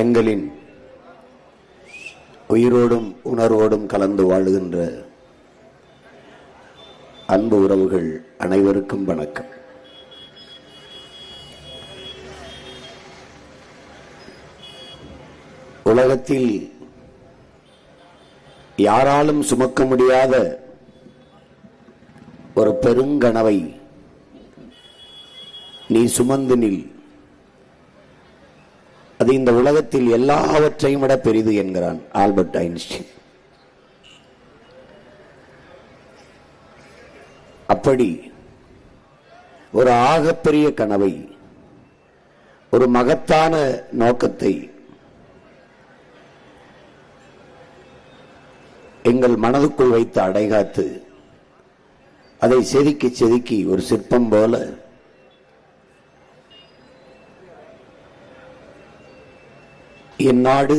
எங்களின் உயிரோடும் உணர்வோடும் கலந்து வாழுகின்ற அன்பு உறவுகள் அனைவருக்கும் வணக்கம். உலகத்தில் யாராலும் சுமக்க முடியாத ஒரு பெருங்கனவை நீ சுமந்து நில், அது இந்த உலகத்தில் எல்லாவற்றையும் விட பெரிது என்கிறான் ஆல்பர்ட் ஐன்ஸ்டீன். அப்படி ஒரு ஆகப்பெரிய கனவை, ஒரு மகத்தான நோக்கத்தை எங்கள் மனதுக்குள் வைத்து அடைகாத்து அதை செதுக்கி செதுக்கி ஒரு சிற்பம் போல என் நாடு,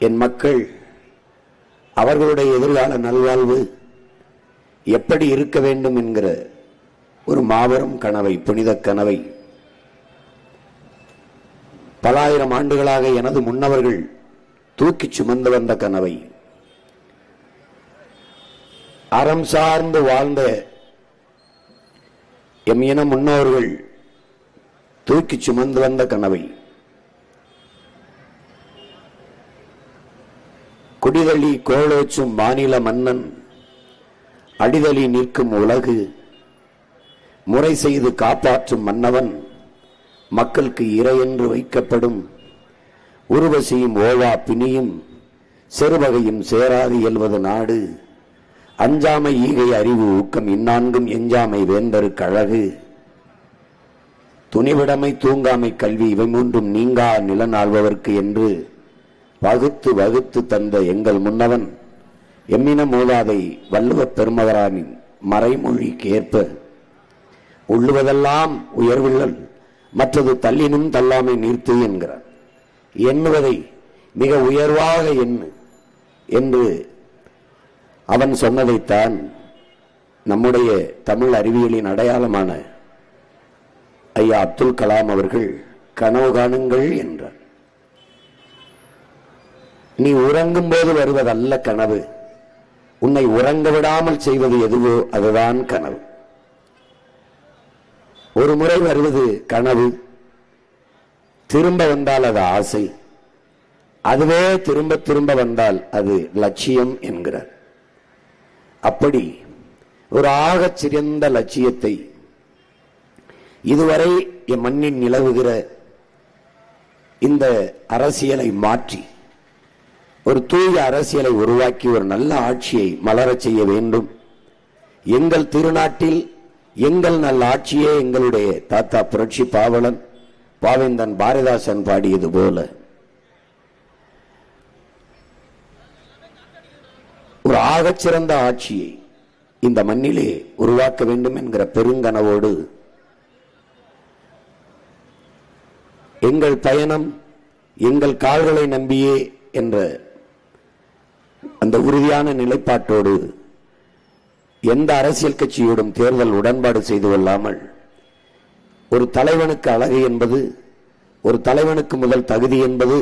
என் மக்கள், அவர்களுடைய எதிர்கால நல்வாழ்வு எப்படி இருக்க வேண்டும் என்கிற ஒரு மாபெரும் கனவை, புனித கனவை பல ஆயிரம் ஆண்டுகளாக எனது முன்னவர்கள் தூக்கி சுமந்து வந்த கனவை, அறம் சார்ந்து வாழ்ந்த எம் இன முன்னோர்கள் தூக்கி சுமந்து வந்த கனவை, குடிதழி கோளோச்சும் மாநில மன்னன் அடிதழி நிற்கும் உலகு முறை செய்து காப்பாற்றும் மன்னவன் மக்களுக்கு இறையென்று வைக்கப்படும் உருவசியும் ஓவா பிணியும் செருவகையும் சேராது இயல்வது நாடு அஞ்சாமை ஈகை அறிவு ஊக்கம் இந்நான்கும் எஞ்சாமை வேந்தருக்கு அழகு துணிவிடமை தூங்காமை கல்வி இவை மூன்றும் நீங்கா நிலநாள்பவர்க்கு என்று வகுத்து வகுத்து தந்த எங்கள் முன்னவன் எம்மின மூதாதை வள்ளுவ பெருமகரானின் மறைமொழிக்கு ஏற்ப உள்ளுவதெல்லாம் உயர்வுள்ளல் மற்றது தள்ளினும் தள்ளாமை நீர்த்து என்கிறார். எண்ணுவதை மிக உயர்வாக எண்ணு என்று அவன் சொன்னதைத்தான் நம்முடைய தமிழ் அறிவியலின் அடையாளமான ஐயா அப்துல் கலாம் அவர்கள் கனவு காணுங்கள் என்றார். நீ உறங்கும் போது வருவதல்ல கனவு, உன்னை உறங்க விடாமல் செய்வது எதுவோ அதுதான் கனவு. ஒரு முறை வருவது கனவு, திரும்ப வந்தால் அது ஆசை, அதுவே திரும்ப திரும்ப வந்தால் அது லட்சியம் என்கிறார். அப்படி ஒரு ஆகச் சிறந்த லட்சியத்தை இதுவரை என் மண்ணில் நிலவுகிற இந்த அரசியலை மாற்றி ஒரு தூய அரசியலை உருவாக்கி ஒரு நல்ல ஆட்சியை மலரச் செய்ய வேண்டும். எங்கள் திருநாட்டில் எங்கள் நல்ல ஆட்சியே எங்களுடைய தாத்தா புரட்சி பாவலன் பாவேந்தன் பாரதிதாசன் பாடியது போல ஒரு ஆகச்சிறந்த ஆட்சியை இந்த மண்ணிலே உருவாக்க வேண்டும் என்கிற பெருங்கனவோடு எங்கள் பயணம் எங்கள் கால்களை நம்பியே என்ற அந்த உறுதியான நிலைப்பாட்டோடு எந்த அரசியல் கட்சியோடும் தேர்தல் உடன்பாடு செய்து கொள்ளாமல் ஒரு தலைவனுக்கு அழகு என்பது, ஒரு தலைவனுக்கு முதல் தகுதி என்பது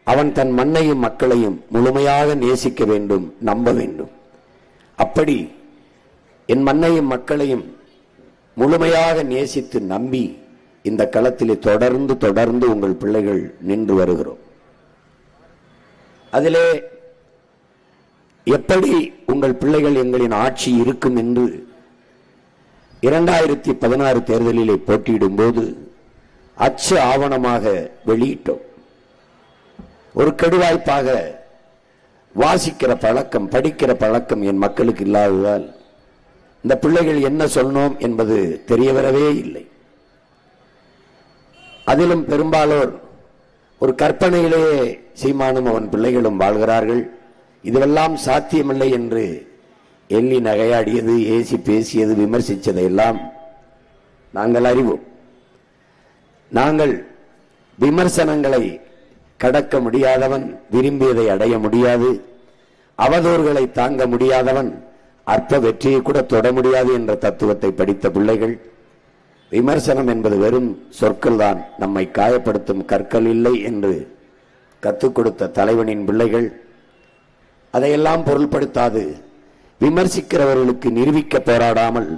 அவன் தன் மண்ணையும் மக்களையும் முழுமையாக நேசிக்க வேண்டும், நம்ப வேண்டும். அப்படி என் மண்ணையும் மக்களையும் முழுமையாக நேசித்து நம்பி இந்த களத்திலே தொடர்ந்து தொடர்ந்து உங்கள் பிள்ளைகள் நின்று வருகிறோம். அதிலே எப்படி உங்கள் பிள்ளைகள் எங்களின் ஆட்சி இருக்கும் என்று 2016 தேர்தலிலே போட்டியிடும் போது அச்சு ஆவணமாக வெளியிட்டோம். ஒரு கெடுவாய்ப்பாக வாசிக்கிற பழக்கம், படிக்கிற பழக்கம் என் மக்களுக்கு இல்லாததால் இந்த பிள்ளைகள் என்ன சொன்னோம் என்பது தெரிய வரவே இல்லை. அதிலும் பெரும்பாலோர் ஒரு கற்பனையிலேயே சீமானும் அவன் பிள்ளைகளும் வாழ்கிறார்கள், இதுவெல்லாம் சாத்தியமில்லை என்று எள்ளி நகையாடியது, ஏசி பேசியது, விமர்சித்ததையெல்லாம் நாங்கள் அறிவோம். நாங்கள் விமர்சனங்களை கடக்க முடியாதவன் விரும்பியதை அடைய முடியாது, அவதூறுகளை தாங்க முடியாதவன் அற்ப வெற்றியை கூட தொட முடியாது என்ற தத்துவத்தை படித்த பிள்ளைகள் விமர்சனம் என்பது வெறும் சொற்கள் தான், நம்மை காயப்படுத்தும் கற்கள் இல்லை என்று கற்றுக் கொடுத்த தலைவனின் பிள்ளைகள் அதையெல்லாம் பொருள்படுத்தாது விமர்சிக்கிறவர்களுக்கு நிரூபிக்க போராடாமல்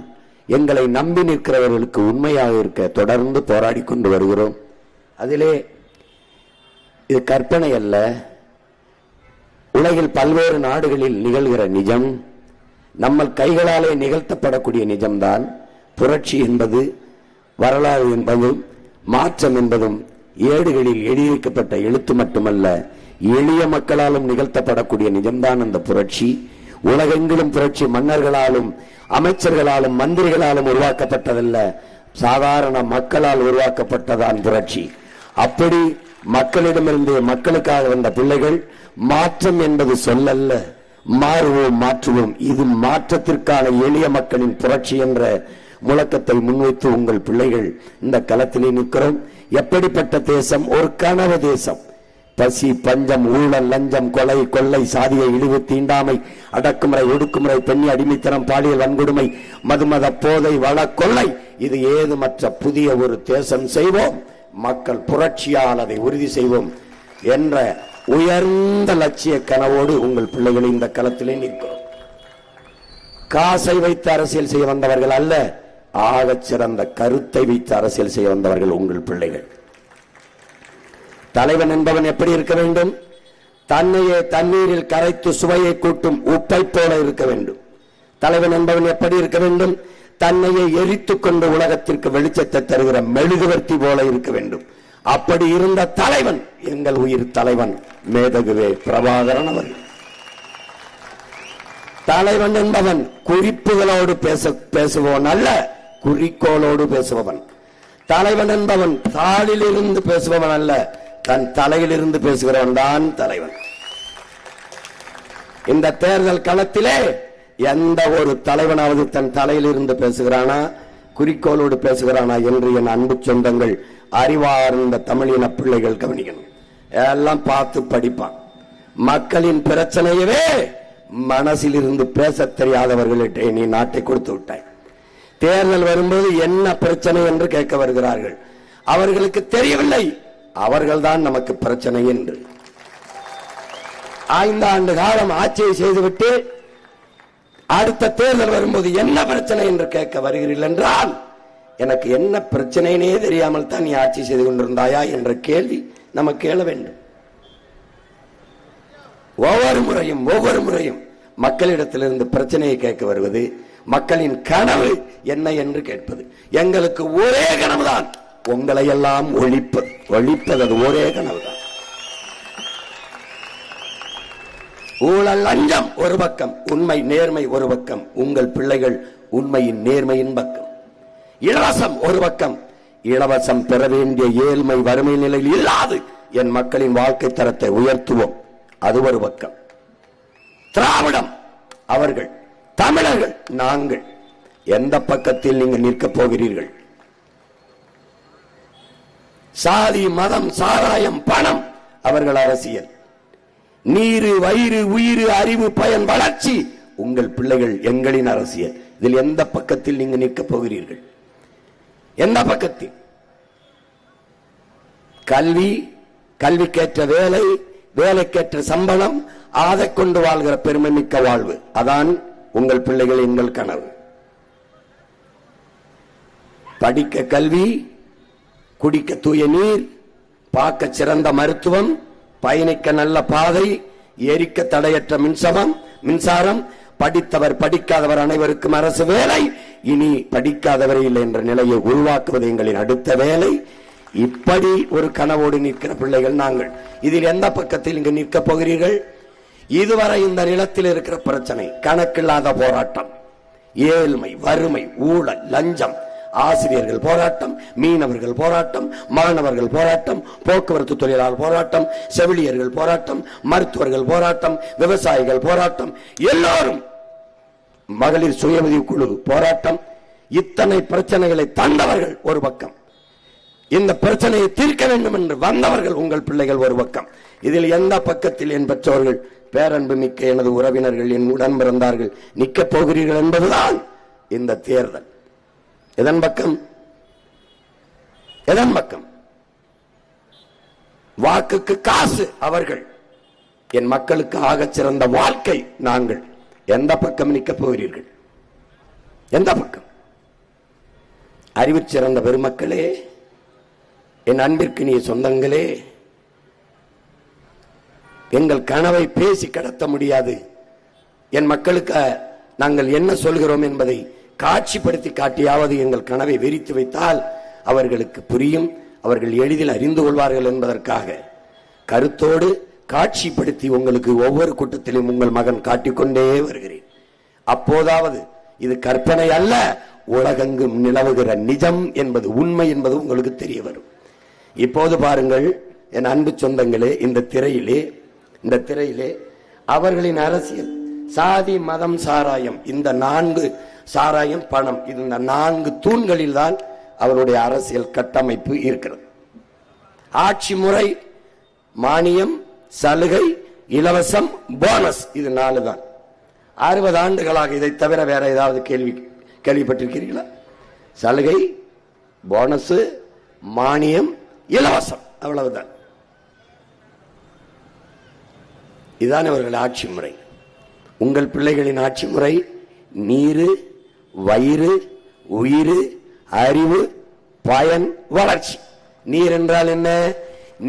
எங்களை நம்பி நிற்கிறவர்களுக்கு உண்மையாக இருக்க தொடர்ந்து போராடி கொண்டு வருகிறோம். அதிலே இது கற்பனை அல்ல, உலகில் பல்வேறு நாடுகளில் நிகழ்கிற நிஜம், நம்ம கைகளாலே நிகழ்த்தப்படக்கூடிய நிஜம்தான். புரட்சி என்பது, வரலாறு என்பதும், மாற்றம் என்பதும் ஏடுகளில் எழுதியிருக்கப்பட்ட எழுத்து மட்டுமல்ல, எளிய மக்களாலும் நிகழ்த்தப்படக்கூடிய நிஜம்தான் அந்த புரட்சி. உலகெங்கிலும் புரட்சி மன்னர்களாலும் அமைச்சர்களாலும் மந்திரிகளாலும் உருவாக்கப்பட்டதல்ல, சாதாரண மக்களால் உருவாக்கப்பட்டதான் புரட்சி. அப்படி மக்களிடமிருந்து மக்களுக்காக வந்த பிள்ளைகள். மாற்றம் என்பது சொல்லல்ல, மாறுவோம் மாற்றுவோம். இது மாற்றத்திற்கான எளிய மக்களின் புரட்சி என்ற முழக்கத்தை முன்வைத்து உங்கள் பிள்ளைகள் இந்த களத்திலே நிற்கிறோம். எப்படிப்பட்ட தேசம்? ஒரு கனவு தேசம். பசி, பஞ்சம், ஊழல், லஞ்சம், கொலை, கொள்ளை, சாதிய இழிவு, தீண்டாமை, அடக்குமுறை, ஒடுக்குமுறை, பெண்ணி அடிமைத்தனம், பாலியல் வன்கொடுமை, மதுமத போதை, வள கொள்ளை, இது ஏதுமற்ற புதிய ஒரு தேசம் செய்வோம். மக்கள் புரட்சியால் அதை உறுதி செய்வோம் என்ற உயர்ந்த லட்சிய கனவோடு உங்கள் பிள்ளைகளை இந்த களத்திலே நிற்கிறோம். காசை வைத்து அரசியல் செய்ய வந்தவர்கள் அல்ல, ஆகச் சிறந்த கருத்தை வைத்து அரசியல் செய்ய வந்தவர்கள் உங்கள் பிள்ளைகள். தலைவன் என்பவன் எப்படி இருக்க வேண்டும்? தன்னையே தண்ணீரில் கரைத்து சுவையை கூட்டும் உப்பை போல இருக்க வேண்டும். தலைவன் என்பவன் எப்படி இருக்க வேண்டும்? தன்னையே எரித்துக் கொண்டு உலகத்திற்கு வெளிச்சத்தை தருகிற மெழுகுவர்த்தி போல இருக்க வேண்டும். அப்படி இருந்த தலைவன் எங்கள் உயிர் தலைவன் மேதகுவே பிரபாகரன் அவர்கள். தலைவன் என்பவன் குறிப்புகளோடு பேசுபவன் அல்ல, குறிக்கோளோடு பேசுபவன். தலைவன் என்பவன் தாளில் இருந்து பேசுபவன் அல்ல, தன் தலையிலிருந்து பேசுகிறவன் தான் தலைவன். இந்த தேர்தல் களத்திலே எந்த ஒரு தலைவனாவது தன் தலையிலிருந்து பேசுகிறானா, குறிக்கோளோடு பேசுகிறானா என்று என் அன்பு சொந்தங்கள், அறிவார்ந்த தமிழின பிள்ளைகள் கவனிக்கணும். எல்லாம் பார்த்து படிப்பான். மக்களின் பிரச்சனையவே மனசில் இருந்து பேச தெரியாதவர்களிட்டே நீ நாட்டை கொடுத்து விட்டாய். தேர்தல் வரும்போது என்ன பிரச்சனை என்று கேட்க வருகிறார்கள். அவர்களுக்கு தெரியவில்லை, அவர்கள்தான் நமக்கு பிரச்சனை என்று. 5 ஆண்டு காலம் ஆட்சியை செய்துவிட்டு அடுத்த தேர்தல் வரும்போது என்ன பிரச்சனை என்று கேட்க வருகிறீர்கள் என்றால், எனக்கு என்ன பிரச்சனைனே தெரியாமல் தான் நீ ஆட்சி செய்து கொண்டிருந்தாயா என்ற கேள்வி நமக்கு எழ வேண்டும். ஒவ்வொரு முறையும் மக்களிடத்திலிருந்து பிரச்சனையை கேட்க வருவது, மக்களின் கனவு என்ன என்று கேட்பது. எங்களுக்கு ஒரே கனவுதான், உங்களை எல்லாம் ஒழிப்பது. அது ஒரே கனவுதான். ஊழல் லஞ்சம் ஒரு பக்கம், உண்மை நேர்மை ஒரு பக்கம், உங்கள் பிள்ளைகள் உண்மையின் நேர்மையின் பக்கம். இலவசம் ஒரு பக்கம், இலவசம் பெற வேண்டிய ஏழ்மை வறுமை நிலையில் இல்லாது என் மக்களின் வாழ்க்கை தரத்தை உயர்த்துவோம், அது ஒரு பக்கம். திராவிடம் அவர்கள், தமிழர்கள் நாங்கள், எந்த பக்கத்தில் நீங்கள் நிற்கப் போகிறீர்கள்? சாதி, மதம், சாராயம், பணம் அவர்கள் அரசியல். நீரு, வயிறு, உயிர், அறிவு, பயன், வளர்ச்சி உங்கள் பிள்ளைகள் எங்களின் அரசியல். இதில் எந்த பக்கத்தில் நீங்கள் நிற்கப் போகிறீர்கள்? எந்த பக்கத்தில்? கல்வி, கல்விக்கேற்ற வேலை, வேலைக்கேற்ற சம்பளம், அதை கொண்டு வாழ்கிற பெருமை மிக்க வாழ்வு, அதான் உங்கள் பிள்ளைகள் எங்கள் கனவு. படிக்க கல்வி, குடிக்க தூய நீர், பார்க்க சிறந்த மருத்துவம், பயணிக்க நல்ல பாதை, எரிக்க தடையற்ற மின்சாரம், படித்தவர் படிக்காதவர் அனைவருக்கும் அரசு வேலை, இனி படிக்காதவரை இல்லை என்ற நிலையை உருவாக்குவது எங்களின் அடுத்த வேலை. இப்படி ஒரு கனவோடு நிற்கிற பிள்ளைகள் நாங்கள். இதில் எந்த பக்கத்தில் இங்கு நிற்கப் போகிறீர்கள்? இதுவரை இந்த நிலத்தில் இருக்கிற பிரச்சனை கணக்கில்லாத போராட்டம், ஏழ்மை, வறுமை, ஊழல், லஞ்சம், ஆசிரியர்கள் போராட்டம், மீனவர்கள் போராட்டம், மாணவர்கள் போராட்டம், போக்குவரத்து தொழிலாளர் போராட்டம், செவிலியர்கள் போராட்டம், மருத்துவர்கள் போராட்டம், விவசாயிகள் போராட்டம், எல்லோரும், மகளிர் சுயஉதவி குழு போராட்டம். இத்தனை பிரச்சனைகளை தந்தவர்கள் ஒரு பக்கம், இந்த பிரச்சனையை தீர்க்க வேண்டும் என்று வந்தவர்கள் உங்கள் பிள்ளைகள் ஒரு பக்கம். இதில் எந்த பக்கத்தில் என் பெற்றோர்கள், பேரன்பு மிக்க எனது உறவினர்கள், என் உடன் பிறந்தார்கள் நிற்கப் போகிறீர்கள் என்பதுதான் இந்த தேர்தல். இதன் பக்கம் எதன் பக்கம்? வாக்குக்கு காசு அவர்கள், என் மக்களுக்கு ஆகச் சிறந்த வாழ்க்கை நாங்கள். எந்த பக்கம் நிற்க போகிறீர்கள்? எந்த பக்கம்? அறிவு சிறந்த பெருமக்களே, என் அன்பிற்கு நீ சொந்தங்களே, எங்கள் கனவை பேசி கடத்த முடியாது. என் மக்களுக்கு நாங்கள் என்ன சொல்கிறோம் என்பதை காட்சிப்படுத்தி காட்டியாவது எங்கள் கனவை விரித்து வைத்தால் அவர்களுக்கு புரியும், அவர்கள் எளிதில் அறிந்து கொள்வார்கள் என்பதற்காக கருத்தோடு காட்சிப்படுத்தி உங்களுக்கு ஒவ்வொரு கூட்டத்திலும் உங்கள் மகன் காட்டிக்கொண்டே வருகிறேன். அப்போதாவது இது கற்பனை அல்ல, உலகெங்கும் நிலவுகிற நிஜம் என்பது, உண்மை என்பது உங்களுக்கு தெரிய வரும். இப்போது பாருங்கள் என் அன்பு சொந்தங்களே, இந்த திரையிலே அவர்களின் அரசியல் சாதி மதம் சாராயம், இந்த 4 சாராயம் பணம், இந்த 4 தூண்களில் தான் அவருடைய அரசியல் கட்டமைப்பு இருக்கிறது. ஆட்சி முறை, மானியம், சலுகை, இலவசம், போனஸ், இது 4 தான். 60 ஆண்டுகளாக இதை தவிர வேற ஏதாவது கேள்விப்பட்டிருக்கிறீர்களா? சலுகை, போனஸ், மானியம், இலவசம், அவ்வளவுதான். இதுதான் அவர்கள் ஆட்சி முறை. உங்கள் பிள்ளைகளின் ஆட்சி முறை நீரு, வயிறு, உயிர், அறிவு, பயன், வளர்ச்சி. நீர் என்றால் என்ன?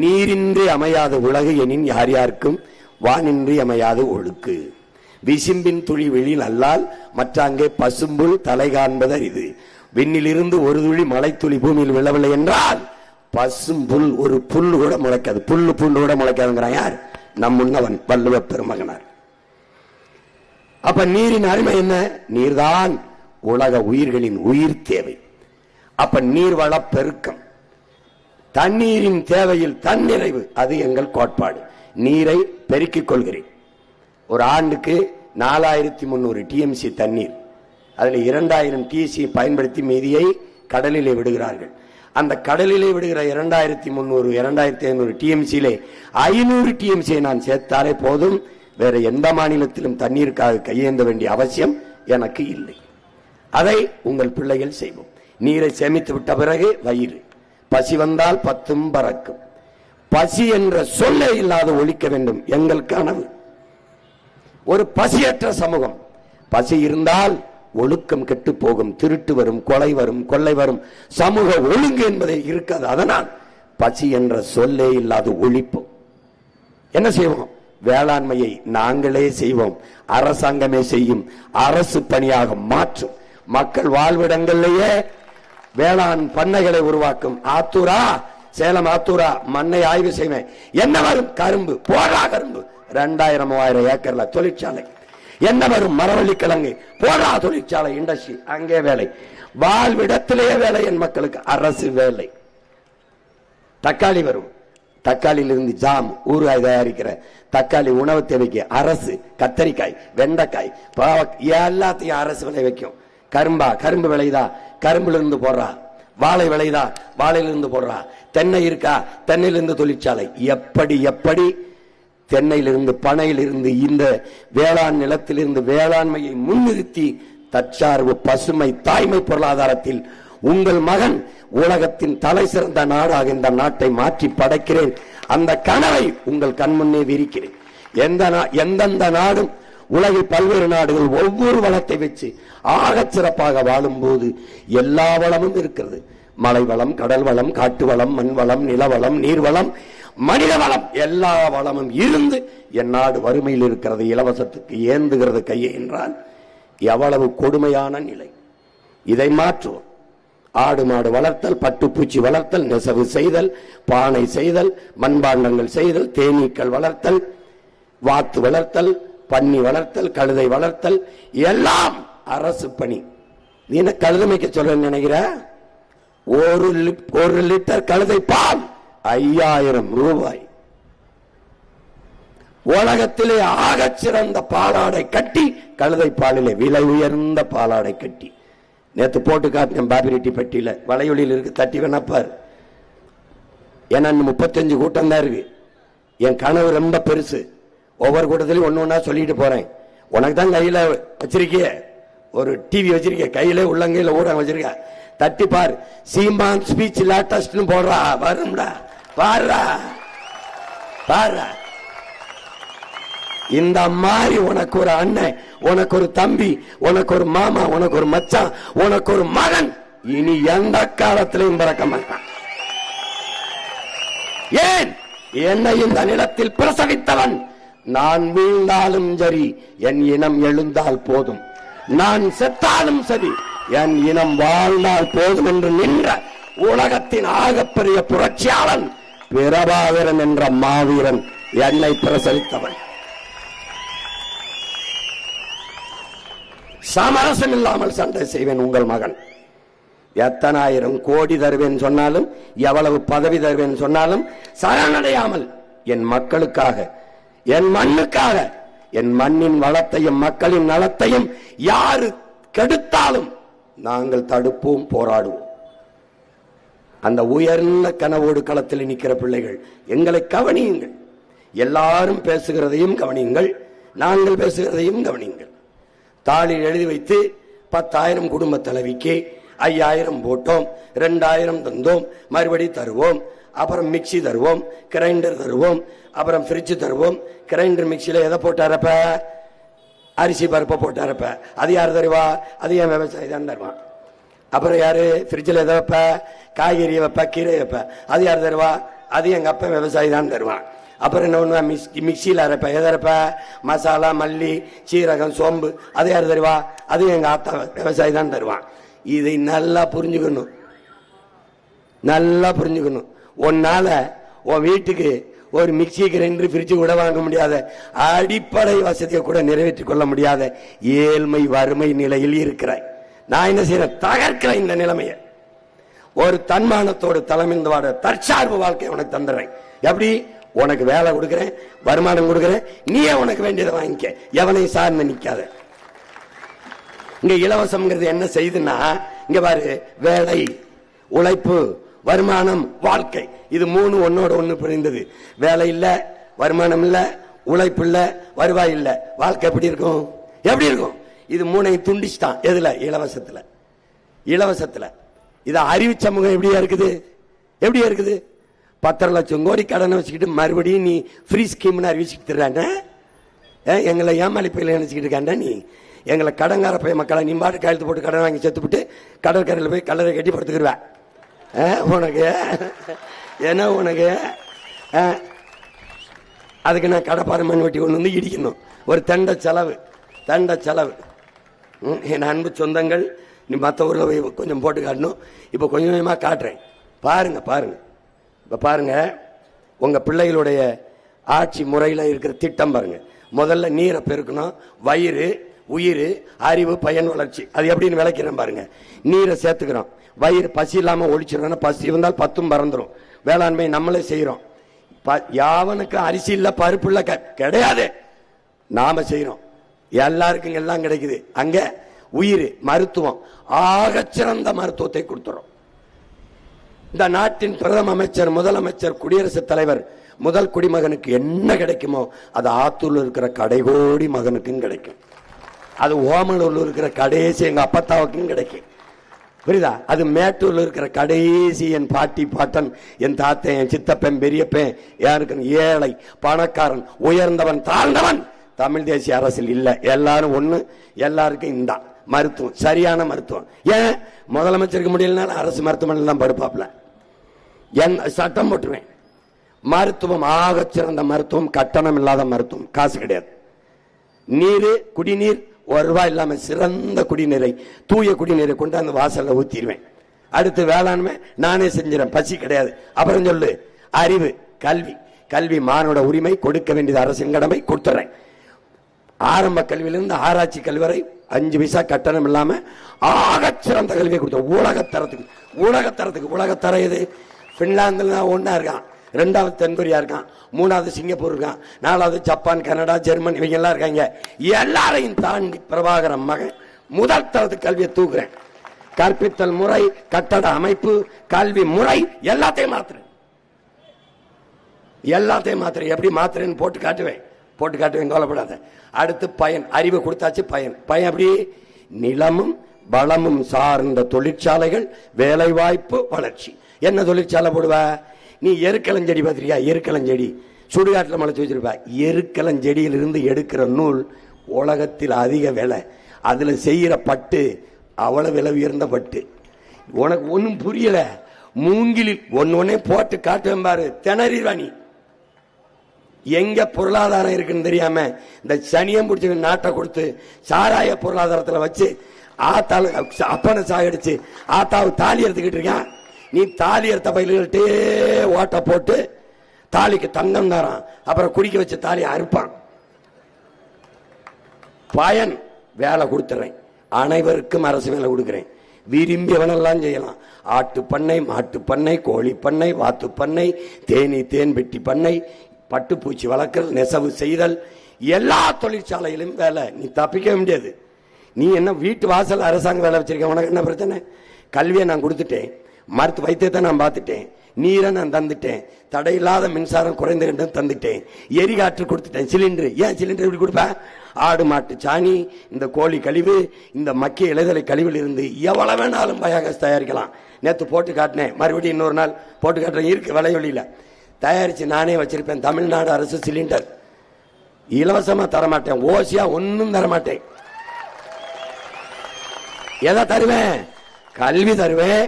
நீரின்றி அமையாத உலகு எனின் யார் யாருக்கும் வானின்றி அமையாத ஒழுக்கு. விசிம்பின் துளி வெளியில் அல்லால் மற்றாங்கே பசும்புல் தலை காண்பது அரிது. விண்ணிலிருந்து ஒரு துளி மலை துளி பூமியில் விழவில்லை என்றால் பசும்புல், ஒரு புல்லு கூட முளைக்காது. புல்லு கூட முளைக்காதுங்கிறான் யார்? நம் முன்னவன் வள்ளுவ பெருமகனார். அப்ப நீரின் அருமை என்ன? நீர்தான் உலக உயிர்களின் உயிர் தேவை. அப்ப நீர்வள பெருக்கம், தண்ணீரின் தேவையில் தன்னிறைவு, அது எங்கள் கோட்பாடு. நீரை பெருக்கிக் கொள்கிறேன். ஒரு ஆண்டுக்கு 4300 டிஎம்சி தண்ணீர், அதில் 2000 டிசி பயன்படுத்தி மீதியை கடலிலே விடுகிறார்கள். அந்த கடலிலே விடுகிற 2300 2500 டிஎம்சியிலே 500 டிஎம்சியை நான் சேர்த்தாலே போதும். வேற எந்த மாநிலத்திலும் தண்ணீருக்காக கையேந்த வேண்டிய அவசியம் எனக்கு இல்லை. அதை உங்கள் பிள்ளைகள் செய்வோம். நீரை சேமித்து விட்ட பிறகு வயிறு, பசி வந்தால் 10 பறக்கும். பசி என்ற சொல்லே இல்லாத ஒழிக்க வேண்டும் எங்கள் கனவு. ஒரு பசியற்ற சமூகம். பசி இருந்தால் ஒழுக்கம் கெட்டு போகும், திருட்டு வரும், கொலை வரும், கொள்ளை வரும், சமூக ஒழுங்கு என்பதே இருக்காது. அதனால் பசி என்ற சொல்லே இல்லாத ஒழிப்போம். என்ன செய்வோம்? வேளாண்மையை நாங்களே செய்வோம், அரசாங்கமே செய்யும், அரசு பணியாக மாற்றும். மக்கள் வாழ்விடங்களிலேயே வேளாண் பண்ணைகளை உருவாக்கும். ஆத்தூரா, சேலம் ஆத்தூரா மண்ணை ஆய்வு செய்வேன். என்ன வரும்? கரும்பு. போடா கரும்பு. 2000-3000 ஏக்கர்ல தொழிற்சாலை. என்ன வரும்? மரவள்ளி கிழங்கு. போடா தொழிற்சாலை, இண்டஸ்ட்ரி, அங்கே வேலை. வாழ்விடத்திலேயே வேலை என் மக்களுக்கு, அரசு வேலை. தக்காளி வரும், தக்காளியிலிருந்து ஜாம், ஊறுகாய் தயாரிக்கிற தக்காளி உணவு தேவைக்கு அரசு. கத்தரிக்காய், வெண்டைக்காய், எல்லாத்தையும் அரசு விளை வைக்கும். கரும்பா, கரும்பு விளைதா, கரும்புல இருந்து போடுறா. வாழை விளைதா, வாழையிலிருந்து போடுறா. தென்னை இருக்கா, தென்னையிலிருந்து தொழிற்சாலை. எப்படி தென்னையிலிருந்து, பனையிலிருந்து, இந்த வேளாண் நிலத்திலிருந்து வேளாண்மையை முன்னிறுத்தி தற்சார்பு, பசுமை, தாய்மை பொருளாதாரத்தில் உங்கள் மகன் உலகத்தின் தலை சிறந்த நாடாக இந்த நாட்டை மாற்றி படைக்கிறேன். அந்த கனவை உங்கள் கண்முன்னே விரிக்கிறேன். எந்தெந்த நாடும், உலகில் பல்வேறு நாடுகள் ஒவ்வொரு வளத்தை வச்சு ஆகச் சிறப்பாக வாழும் போது எல்லா வளமும் இருக்கிறது. மலை வளம், கடல் வளம், காட்டு வளம், மண் வளம், நிலவளம், நீர்வளம், மனித வளம், எல்லா வளமும் இருந்து என் நாடு வறுமையில் இருக்கிறது, இலவசத்துக்கு ஏந்துகிறது கையை என்றால் எவ்வளவு கொடுமையான நிலை. இதை மாற்றுவோம். ஆடு மாடு வளர்த்தல், பட்டுப்பூச்சி வளர்த்தல், நெசவு செய்தல், பானை செய்தல், மண்பாண்டங்கள் செய்தல், தேனீக்கள் வளர்த்தல், வாத்து வளர்த்தல், பன்னி வளர்த்தல், கழுதை வளர்த்தல், எல்லாம் அரசு பணி. நீ என்ன கழுதை மேய்க்க சொல்ல நினைக்கிற? 1 லிட்டர் கழுதை பால் 5000 ரூபாய். உலகத்திலே ஆகச் சிறந்த பாலாடை கட்டி, கழுதை பாலிலே விலை உயர்ந்த பாலாடை கட்டி. நேற்று போட்டு காட்டினேன் பாபிரெட்டி பெட்டியில, வளையொலியில் இருக்கு, தட்டி வேணப்பார். ஏன்னா 35 கூட்டம் தான் இருக்கு. என் கனவு ரொம்ப பெருசு. ஒவ்வொரு கூட்டத்திலையும் ஒண்ணு சொல்லிட்டு போறேன். உனக்கு தான் கையில வச்சிருக்கிய ஒரு டிவி வச்சிருக்க, கையில உள்ளங்கையில ஊடகம் வச்சிருக்க, தட்டி பார். சீமான் ஸ்பீச் லேட்டஸ்ட் போடுறா, வரும்டா, பாருடா பாருடா. இந்த மாதிரி உனக்கு ஒரு அண்ணன், உனக்கு ஒரு தம்பி, உனக்கு ஒரு மாமா, உனக்கு ஒரு மச்சான், உனக்கு ஒரு மகன் இனி எந்த காலத்திலையும் பிறக்க மாட்டான். ஏன்? என்னை இந்த நிலத்தில் பிரசவித்தவன். நான் வீழ்ந்தாலும் சரி, என் இனம் எழுந்தால் போதும். நான் செத்தாலும் சரி, என் இனம் வாழ்ந்தால் போதும் என்று நின்ற உலகத்தின் ஆகப்பெரிய புரட்சியாளன் பிரபாகரன் என்ற மாவீரன் என்னை பிரசவித்தவன். சமரசம் இல்லாமல் சண்டை செய்வேன். உங்கள் மகன் எத்தனாயிரம் கோடி தருவேன் சொன்னாலும், எவ்வளவு பதவி தருவேன் சொன்னாலும் சரணடையாமல் என் மக்களுக்காக, என் மண்ணுக்காக, என் மண்ணின் வளத்தையும் மக்களின் நலத்தையும் யாரு கெடுத்தாலும் நாங்கள் தடுப்போம், போராடுவோம். அந்த உயர்ந்த கனவோடு களத்தில் நிற்கிற பிள்ளைகள், எங்களை கவனியுங்கள். எல்லாரும் பேசுகிறதையும் கவனியுங்கள், நாங்கள் பேசுகிறதையும் கவனியுங்கள். தாளில் எழுதி வைத்து 10,000 குடும்ப தலைவிக்கு 5,000 போட்டோம், 2,000 தந்தோம், மறுபடி தருவோம், அப்புறம் மிக்சி தருவோம், கிரைண்டர் தருவோம், அப்புறம் ஃப்ரிட்ஜ் தருவோம். கிரைண்டர் மிக்சியில எதை போட்டாரப்ப? அரிசி பருப்பை போட்டாரப்ப. அது யார் தருவா? அது என் விவசாயி தான் தருவான். அப்புறம் யாரு ஃப்ரிட்ஜில் எதை வைப்ப? காய்கறி வைப்ப, கீரை வைப்ப. அது யார் தருவா? அது எங்க அப்பா விவசாயி தான் தருவான். அப்புறம் என்ன ஒண்ணு, மிக்சியில் அரைப்ப. எதை அரைப்ப? மசாலா, மல்லி, சீரகம், சோம்பு. அது யார் தருவா? அது எங்க ஆத்தா விவசாயி தான் தருவான். இதை நல்லா புரிஞ்சுக்கணும், நல்லா புரிஞ்சுக்கணும். உன்னால உன் வீட்டுக்கு ஒரு மிக்சி, கிரைண்டர், ஃப்ரிட்ஜ் கூட வாங்க முடியாத, அடிப்படை வசதியை கூட நிறைவேற்றிக் கொள்ள முடியாத ஏழ்மை வறுமை நிலையில் இருக்கிறாய். நான் என்ன செய்யறேன்? தகர்க்கிறேன் இந்த நிலைமையை. ஒரு தன்மானத்தோடு தலைமிழ்ந்து வாட தற்சார்பு வாழ்க்கை உனக்கு தந்துடுறேன். எப்படி? உனக்கு வேலை கொடுக்கிறேன், வருமானம் கொடுக்கிறேன், நீயே உனக்கு வேண்டியதை வாங்கிக்க, எவனையும் சார்ந்து நிக்காத. இங்க இலவசம்ங்கிறது என்ன செய்யுதுன்னா, இங்க பாரு, வேலை, உழைப்பு, வருமானம், வாழ்க்கை, இது 3 ஒன்னோட ஒண்ணு புரிந்தது. வேலை இல்ல, வருமானம் இல்ல, உழைப்பு இல்ல, வருவாய் இல்ல, வாழ்க்கை எப்படி இருக்கும்? எப்படி இருக்கும்? இது 3ஐயும் துண்டிச்சுட்டான். எதுல? இலவசத்துல. இலவசத்துல இத அறிவு சமூகம் எப்படியா இருக்குது? எப்படியா இருக்குது? 10 லட்சம் கோடி கடனை வச்சுக்கிட்டு மறுபடியும் நீ ஃப்ரீ ஸ்கீம்னு அறிவிச்சுக்கிட்டு எங்களை ஏமாளி பயில நினைச்சுக்கிட்டு இருக்காண்டா. நீ எங்களை கடங்கார பைய மக்களை நீ பாட்டு கையெழுத்து போட்டு கடன் வாங்கி செத்துப்பிட்டு கடற்கரையில் போய் கல்லறை கட்டி படுத்துக்கிடுவேன். உனக்கு ஏன்னா உனக்கு அதுக்கு நான் கடப்பாறை மண் வெட்டி கொண்டு வந்து இடிக்கணும். ஒரு தண்ட செலவு, தண்ட செலவு. என் அன்பு சொந்தங்கள், நீ மற்ற ஊரில் போய் கொஞ்சம் போட்டு காட்டணும். இப்போ கொஞ்சம் கொஞ்சமாக காட்டுறேன், பாருங்க பாருங்க. இப்போ பாருங்க, உங்க பிள்ளைகளுடைய ஆட்சி முறையில் இருக்கிற திட்டம் பாருங்க. முதல்ல நீரை பெருக்கணும், வயிறு, உயிர், அறிவு, பயன், வளர்ச்சி. அது எப்படின்னு விளக்கிறேன் பாருங்க. நீரை சேர்த்துக்கிறோம், வயிறு பசி இல்லாம ஒழிச்சிடும். பசி இருந்தால் 10 பறந்துடும். வேளாண்மை நம்மளே செய்யறோம். யாவனுக்கு அரிசி இல்ல, பருப்பு இல்ல கிடையாது, நாம செய்யறோம். எல்லாருக்கும் எல்லாம் கிடைக்குது. அங்க உயிர், மருத்துவம், ஆகச்சிறந்த மருத்துவத்தை கொடுத்துறோம். இந்த நாட்டின் பிரதம அமைச்சர், முதலமைச்சர், குடியரசுத் தலைவர், முதல் குடிமகனுக்கு என்ன கிடைக்குமோ அது ஆத்தூர்ல இருக்கிற கடைகோடி மகனுக்கும் கிடைக்கும். அது ஓமலூர்ல இருக்கிற கடைசி எங்க அப்பத்தாவுக்கும் கிடைக்கும். புரியுதா? அது மேட்டூர்ல இருக்கிற கடைசி என் பாட்டி, பாட்டன், என் தாத்தன், என் சித்தப்பன், பெரியப்பன், யாருக்கு ஏழை, பணக்காரன், உயர்ந்தவன், தாழ்ந்தவன் தமிழ் தேசிய அரசில் இல்ல. எல்லாரும் ஒண்ணு, எல்லாருக்கும் இந்த மருத்துவம், சரியான மருத்துவம். ஏன் முதலமைச்சருக்கு முடியலனாலும் அரசு மருத்துவமனையில் தான் படுப்பாப்ல. சட்டம் போட்டுருவேன். மருத்துவம், ஆகச்சிறந்த மருத்துவம், கட்டணம் இல்லாத மருத்துவம், காசு கிடையாது. நீர், குடிநீர் 1 ரூபாய் இல்லாம சிறந்த குடிநீரை, தூய குடிநீரை கொண்டு அந்த வாசல்ல ஊத்திடுவேன். அடுத்து வேளாண்மை நானே செஞ்சிடறேன், பசி கிடையாது. அப்புறம் சொல்லு, அறிவு, கல்வி. கல்வி மானுட உரிமை, கொடுக்க வேண்டியது அரசின் கடமை, கொடுத்துறேன். ஆரம்ப கல்வியிலிருந்து ஆராய்ச்சி கல்வி வரை 5 பைசா கட்டணம் இல்லாம ஆகச்சிறந்த கல்வியை கொடுத்த உலகத்தரத்துக்கு. உலகத்தரத்துக்கு உலகத்தர இது பின்லாந்துல தான் ஒன்னா இருக்கான், 2வது தென்கொரியா இருக்கான், 3வது சிங்கப்பூர் இருக்கான், 4வது ஜப்பான், கனடா, ஜெர்மன், இவங்க எல்லாம் இருக்காங்க. எல்லாரையும் தாண்டி பிரபாகரன் மகன் முதல் தரத்து கல்வியை தூக்குறேன். கற்பித்தல் முறை, கட்டட அமைப்பு, கல்வி முறை எல்லாத்தையும் மாத்துறேன். எல்லாத்தையும் மாத்துறேன். எப்படி மாத்துறேன்னு போட்டு காட்டுவேன், கவலைப்படாத. அடுத்து பயன், அறிவு கொடுத்தாச்சு. பயன், பயன் அப்படி நிலமும் வளமும் சார்ந்த தொழிற்சாலைகள், வேலை வாய்ப்பு, வளர்ச்சி. என்ன தொழிற்சாலை போடுவ நீ? எருக்களஞ்செடி பார்த்திருக்கியா? எருக்களஞ்செடி சுடுகாட்டில் முளைச்சு வச்சிருப்ப. எருக்களஞ்செடியிலிருந்து எடுக்கிற நூல் உலகத்தில் அதிக விலை. அதுல செய்யற பட்டு அவ்வளவு விலை உயர்ந்த பட்டு. உனக்கு ஒன்னும் புரியல. மூங்கிலில் ஒன்னே போட்டு காட்டுவேன் பாரு, திணறிவாணி. எங்க பொருளாதாரம் இருக்குன்னு தெரியாம இந்த சனியம் பிடிச்ச நாட்டை கொடுத்து சாராய பொருளாதாரத்தில் வச்சு ஆத்தாள் அப்பனை சாகடிச்சு ஆத்தாவு தாலி எடுத்துக்கிட்டு இருக்கான். நீ தாலி எடுத்த பயில்கிட்டே ஓட்ட போட்டு தாலிக்கு தங்கம் தரான், அப்புறம் குடிக்க வச்சு தாலி அறுப்பான். பயன் வேலை கொடுத்துறேன், அனைவருக்கும் அரசு வேலை கொடுக்கிறேன், விரும்பியவனெல்லாம் செய்யலாம். ஆட்டு பண்ணை, மாட்டு பண்ணை, கோழி பண்ணை, வாத்து பண்ணை, தேன் பெட்டி பண்ணை, பட்டுப்பூச்சி வளர்க்கல், நெசவு செய்தல், எல்லா தொழிற்சாலையிலும் வேலை. நீ தப்பிக்க முடியாது. நீ என்ன வீட்டு வாசல் அரசாங்க வேலை வச்சிருக்க, உனக்கு என்ன பிரச்சனை? கல்வியை நான் கொடுத்துட்டேன், மருத்துவ வைத்தியத்தை நான் பார்த்துட்டேன், நீரை நான் தந்துட்டேன், தடையில்லாத மின்சாரம் குறைந்த தந்துட்டேன், எரிகாற்று கொடுத்துட்டேன், சிலிண்டர். ஏன் சிலிண்டர் இப்படி கொடுப்பேன்? ஆடு மாட்டு சாணி, இந்த கோழி கழிவு, இந்த மக்கிய இலைதலை கழிவில் இருந்து எவ்வளவு வேணாலும் பயோகேஸ் தயாரிக்கலாம். நேற்று போட்டு காட்டினேன், மறுபடியும் இன்னொரு நாள் போட்டு காட்டுறேன். இருக்கு வலையொலியில தயாரிச்சு நானே வச்சிருப்பேன். தமிழ்நாடு அரசு சிலிண்டர் இலவசமா தரமாட்டேன், ஓசியா ஒன்னும் தரமாட்டேன். எதை தருவேன்? கல்வி தருவேன்,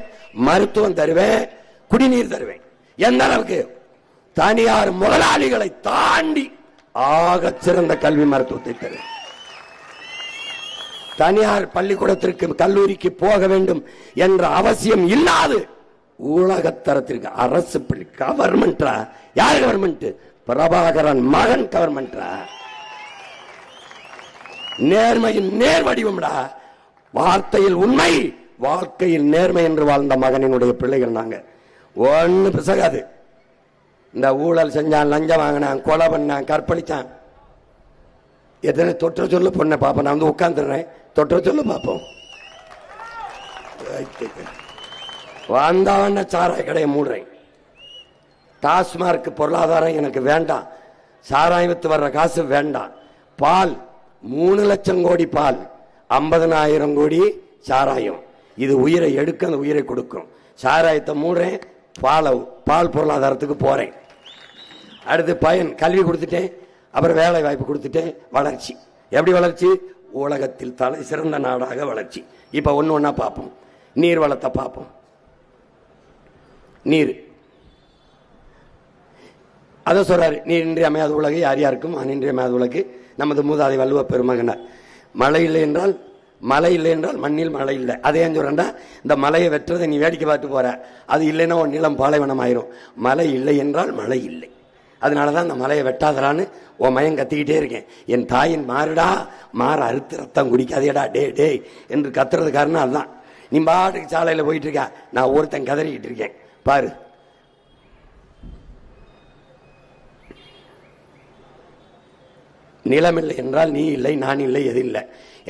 மருத்துவம் தருவேன், குடிநீர் தருவேன். எந்த அளவுக்கு? தனியார் முதலாளிகளை தாண்டி ஆக சிறந்த கல்வி மருத்துவத்தை தருவேன். தனியார் பள்ளிக்கூடத்திற்கு கல்லூரிக்கு போக வேண்டும் என்ற அவசியம் இல்லாது உலகத்தரத்திற்கு அரசு பள்ளி. கவர்மெண்டா? யார் கவர்மெண்ட்? பிரபாகரன் மகன் கவர்மெண்டா? நேர்மையின் நேர் வடிவம்டா. வார்த்தையில் உண்மை, வாழ்க்கையில் நேர்மை என்று வாழ்ந்த மகனினுடைய பிள்ளைகள் நாங்க. ஒன்னு பிசகாது. இந்த ஊழல் செஞ்சான், லஞ்சம் வாங்கினான், கொலை பண்ணான், கற்பழிச்சான், எத்தனை தொற்ற சொல்ல பொண்ணை பாப்போம். நான் வந்து உட்கார்ந்துடுறேன், தொற்ற சொல்ல பார்ப்போம். வந்தவன சாராய கடையை மூடுறேன். டாஸ்மார்க் பொருளாதாரம் எனக்கு வேண்டாம். சாராயம் வித்து வர்ற காசு வேண்டாம். பால் 3 லட்சம் கோடி பால், 50,000 கோடி சாராயம். இது உயிரை எடுக்க, அந்த உயிரை கொடுக்கும். சாராயத்தை மூடுறேன், பால் பொருளாதாரத்துக்கு போறேன். அடுத்து பயன், கல்வி கொடுத்துட்டேன், அப்புறம் வேலை வாய்ப்பு கொடுத்துட்டேன், வளர்ச்சி. எப்படி வளர்ச்சி? உலகத்தில் தலை சிறந்த நாடாக வளர்ச்சி. இப்ப ஒன்னா பார்ப்போம். நீர் வளத்தை பார்ப்போம். நீர் அத சொல்றாரு, நீர் இன்றியமையாத உலகை யார் யாருக்கும் அன்றியமையாத உலகு நமது மூதாதை வள்ளுவ பெருமகனார். மழை இல்லை என்றால் மண்ணில் மழை இல்லை. அதே சொல்றா, இந்த மலையை வெற்றதை நீ வேடிக்கை பார்த்து போற, அது இல்லைன்னா உன் நிலம் பாலைவனம் ஆயிரும். மழை இல்லை என்றால் மழை இல்லை. அதனாலதான் அந்த மலையை வெட்டாதரான்னு உன் மயம் கத்திக்கிட்டே இருக்கேன். என் தாயின் மாறுடா, மாற அறுத்து ரத்தம் குடிக்காதேடா டே டே என்று கத்துறது காரணம் அதுதான். நீ பாட்டுக்கு சாலையில போயிட்டு இருக்க, நான் ஒருத்தன் கதறிக்கிட்டு இருக்கேன் பாரு. நிலம் இல்லை என்றால் நீ இல்லை, நான் இல்லை, எது இல்லை.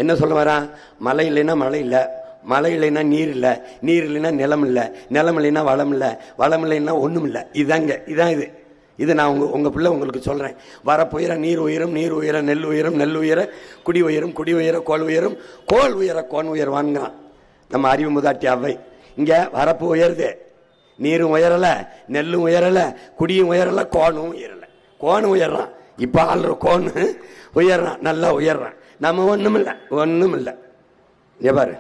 என்ன சொல்ல வரா? மழை இல்லைன்னா மழை இல்லை, மழை இல்லைன்னா நீர் இல்லை, நீர் இல்லைன்னா நிலம் இல்லை, நிலம் இல்லைன்னா வளம் இல்லை, வளம் இல்லைன்னா ஒண்ணும் இல்லை. இதாங்க, இதான் இது நான் உங்க பிள்ளை உங்களுக்கு சொல்றேன். வரப்புயர நீர் உயரும், நீர் உயர நெல் உயரும், நெல் உயர குடி உயரும், குடி உயர கோல் உயரும், கோல் உயர கோன் உயர்வான்ங்கிறான் நம்ம அறிவு முதாட்டி அவை. இங்க வரப்பு உயருது, நீரும் உயரல, நெல்லும் உயரல, குடியும் உயரல, கோனும் உயரல. கோன் உயர்றான், இப்ப ஆள்ற கோன் உயர்றான், நல்லா உயர்றான். நம்ம ஒண்ணும் இல்ல. பாரு,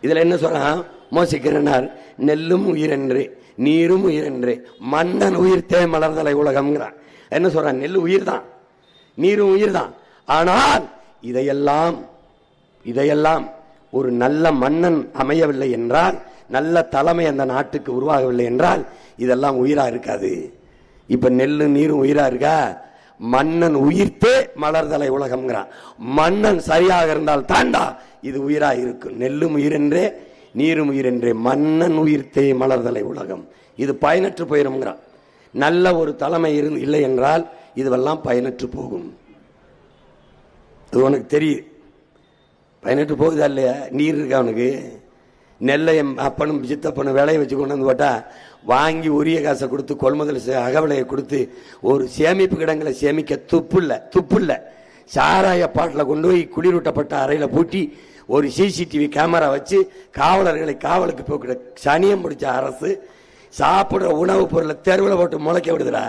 இதுல என்ன சொல்றான் மோசிக்கிறனார்? நெல்லும் உயிரென்று, நீரும் உயிரென்று, மன்னன் உயிர்த்தே மலர்தலை உலகம்ங்கிறான். என்ன சொல்றான்? நெல் உயிர் தான், நீரும் உயிர் தான். ஆனால் இதையெல்லாம் ஒரு நல்ல மன்னன் அமையவில்லை என்றால், நல்ல தலைமை அந்த நாட்டுக்கு உருவாகவில்லை என்றால் இதெல்லாம் உயிரா இருக்காது. இப்ப நெல்லு நீரும் உயிரா இருக்கா? மன்னன் உயிர்த்தே மலர்தலை உலகம்ங்கிறான். மன்னன் சரியாக இருந்தால் தாண்டா இது உயிரா இருக்கும். நெல்லும் உயிரென்றே, நீரும் உயிரென்றே, மன்னன் உயிர்த்தே மலர்தலை உலகம். இது பயனற்று போயிரும்ங்கிறான். நல்ல ஒரு தலைமை இல்லை என்றால் இதுவெல்லாம் பயனற்று போகும். இது உனக்கு தெரியுது. பயனற்று போகுதா இல்லையா? நீர் இருக்கா? அவனுக்கு நெல்லை அப்பனும் சித்தப்பனும் விளைய வச்சு கொண்டு வந்து போட்டா வாங்கி உரிய காசை கொடுத்து கொள்முதல் அகவிலையை கொடுத்து ஒரு சேமிப்பு கிடங்களை சேமிக்க துப்புல்ல சாராய பாட்டில் கொண்டு போய் குளிரூட்டப்பட்ட அறையில பூட்டி ஒரு சிசிடிவி கேமரா வச்சு காவலர்களை காவலுக்கு போக்கிற சனியம் முடிச்ச அரசு சாப்பிடுற உணவுப் பொருளை தெருவில் போட்டு முளைக்க விடுதுடா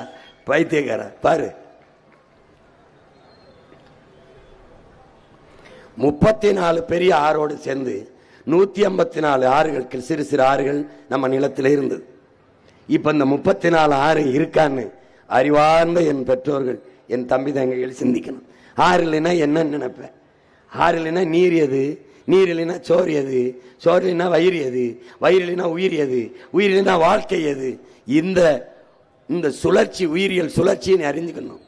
பைத்தியக்கார. பாரு 34 பெரிய ஆறோடு சேர்ந்து 154 ஆறுகள் சிறு சிறு ஆறுகள் நம்ம நிலத்தில் இருந்தது. இப்ப இந்த 34 ஆறு இருக்கான்னு அறிவார்ந்த என் பெற்றோர்கள் என் தம்பி தங்கைகள் சிந்திக்கணும். ஆறு இல்லைன்னா என்ன நினைப்பேன்? ஆறு இல்லைன்னா நீர் எது, நீர் இல்லைன்னா சோறு எது, சோறு இல்லைன்னா வயிறு எது, வயிறு இல்லைன்னா உயிர் எது, உயிர் இல்லைன்னா வாழ்க்கை எது? இந்த சுழற்சி உயிரியல் சுழற்சின்னு அறிஞ்சுக்கணும்.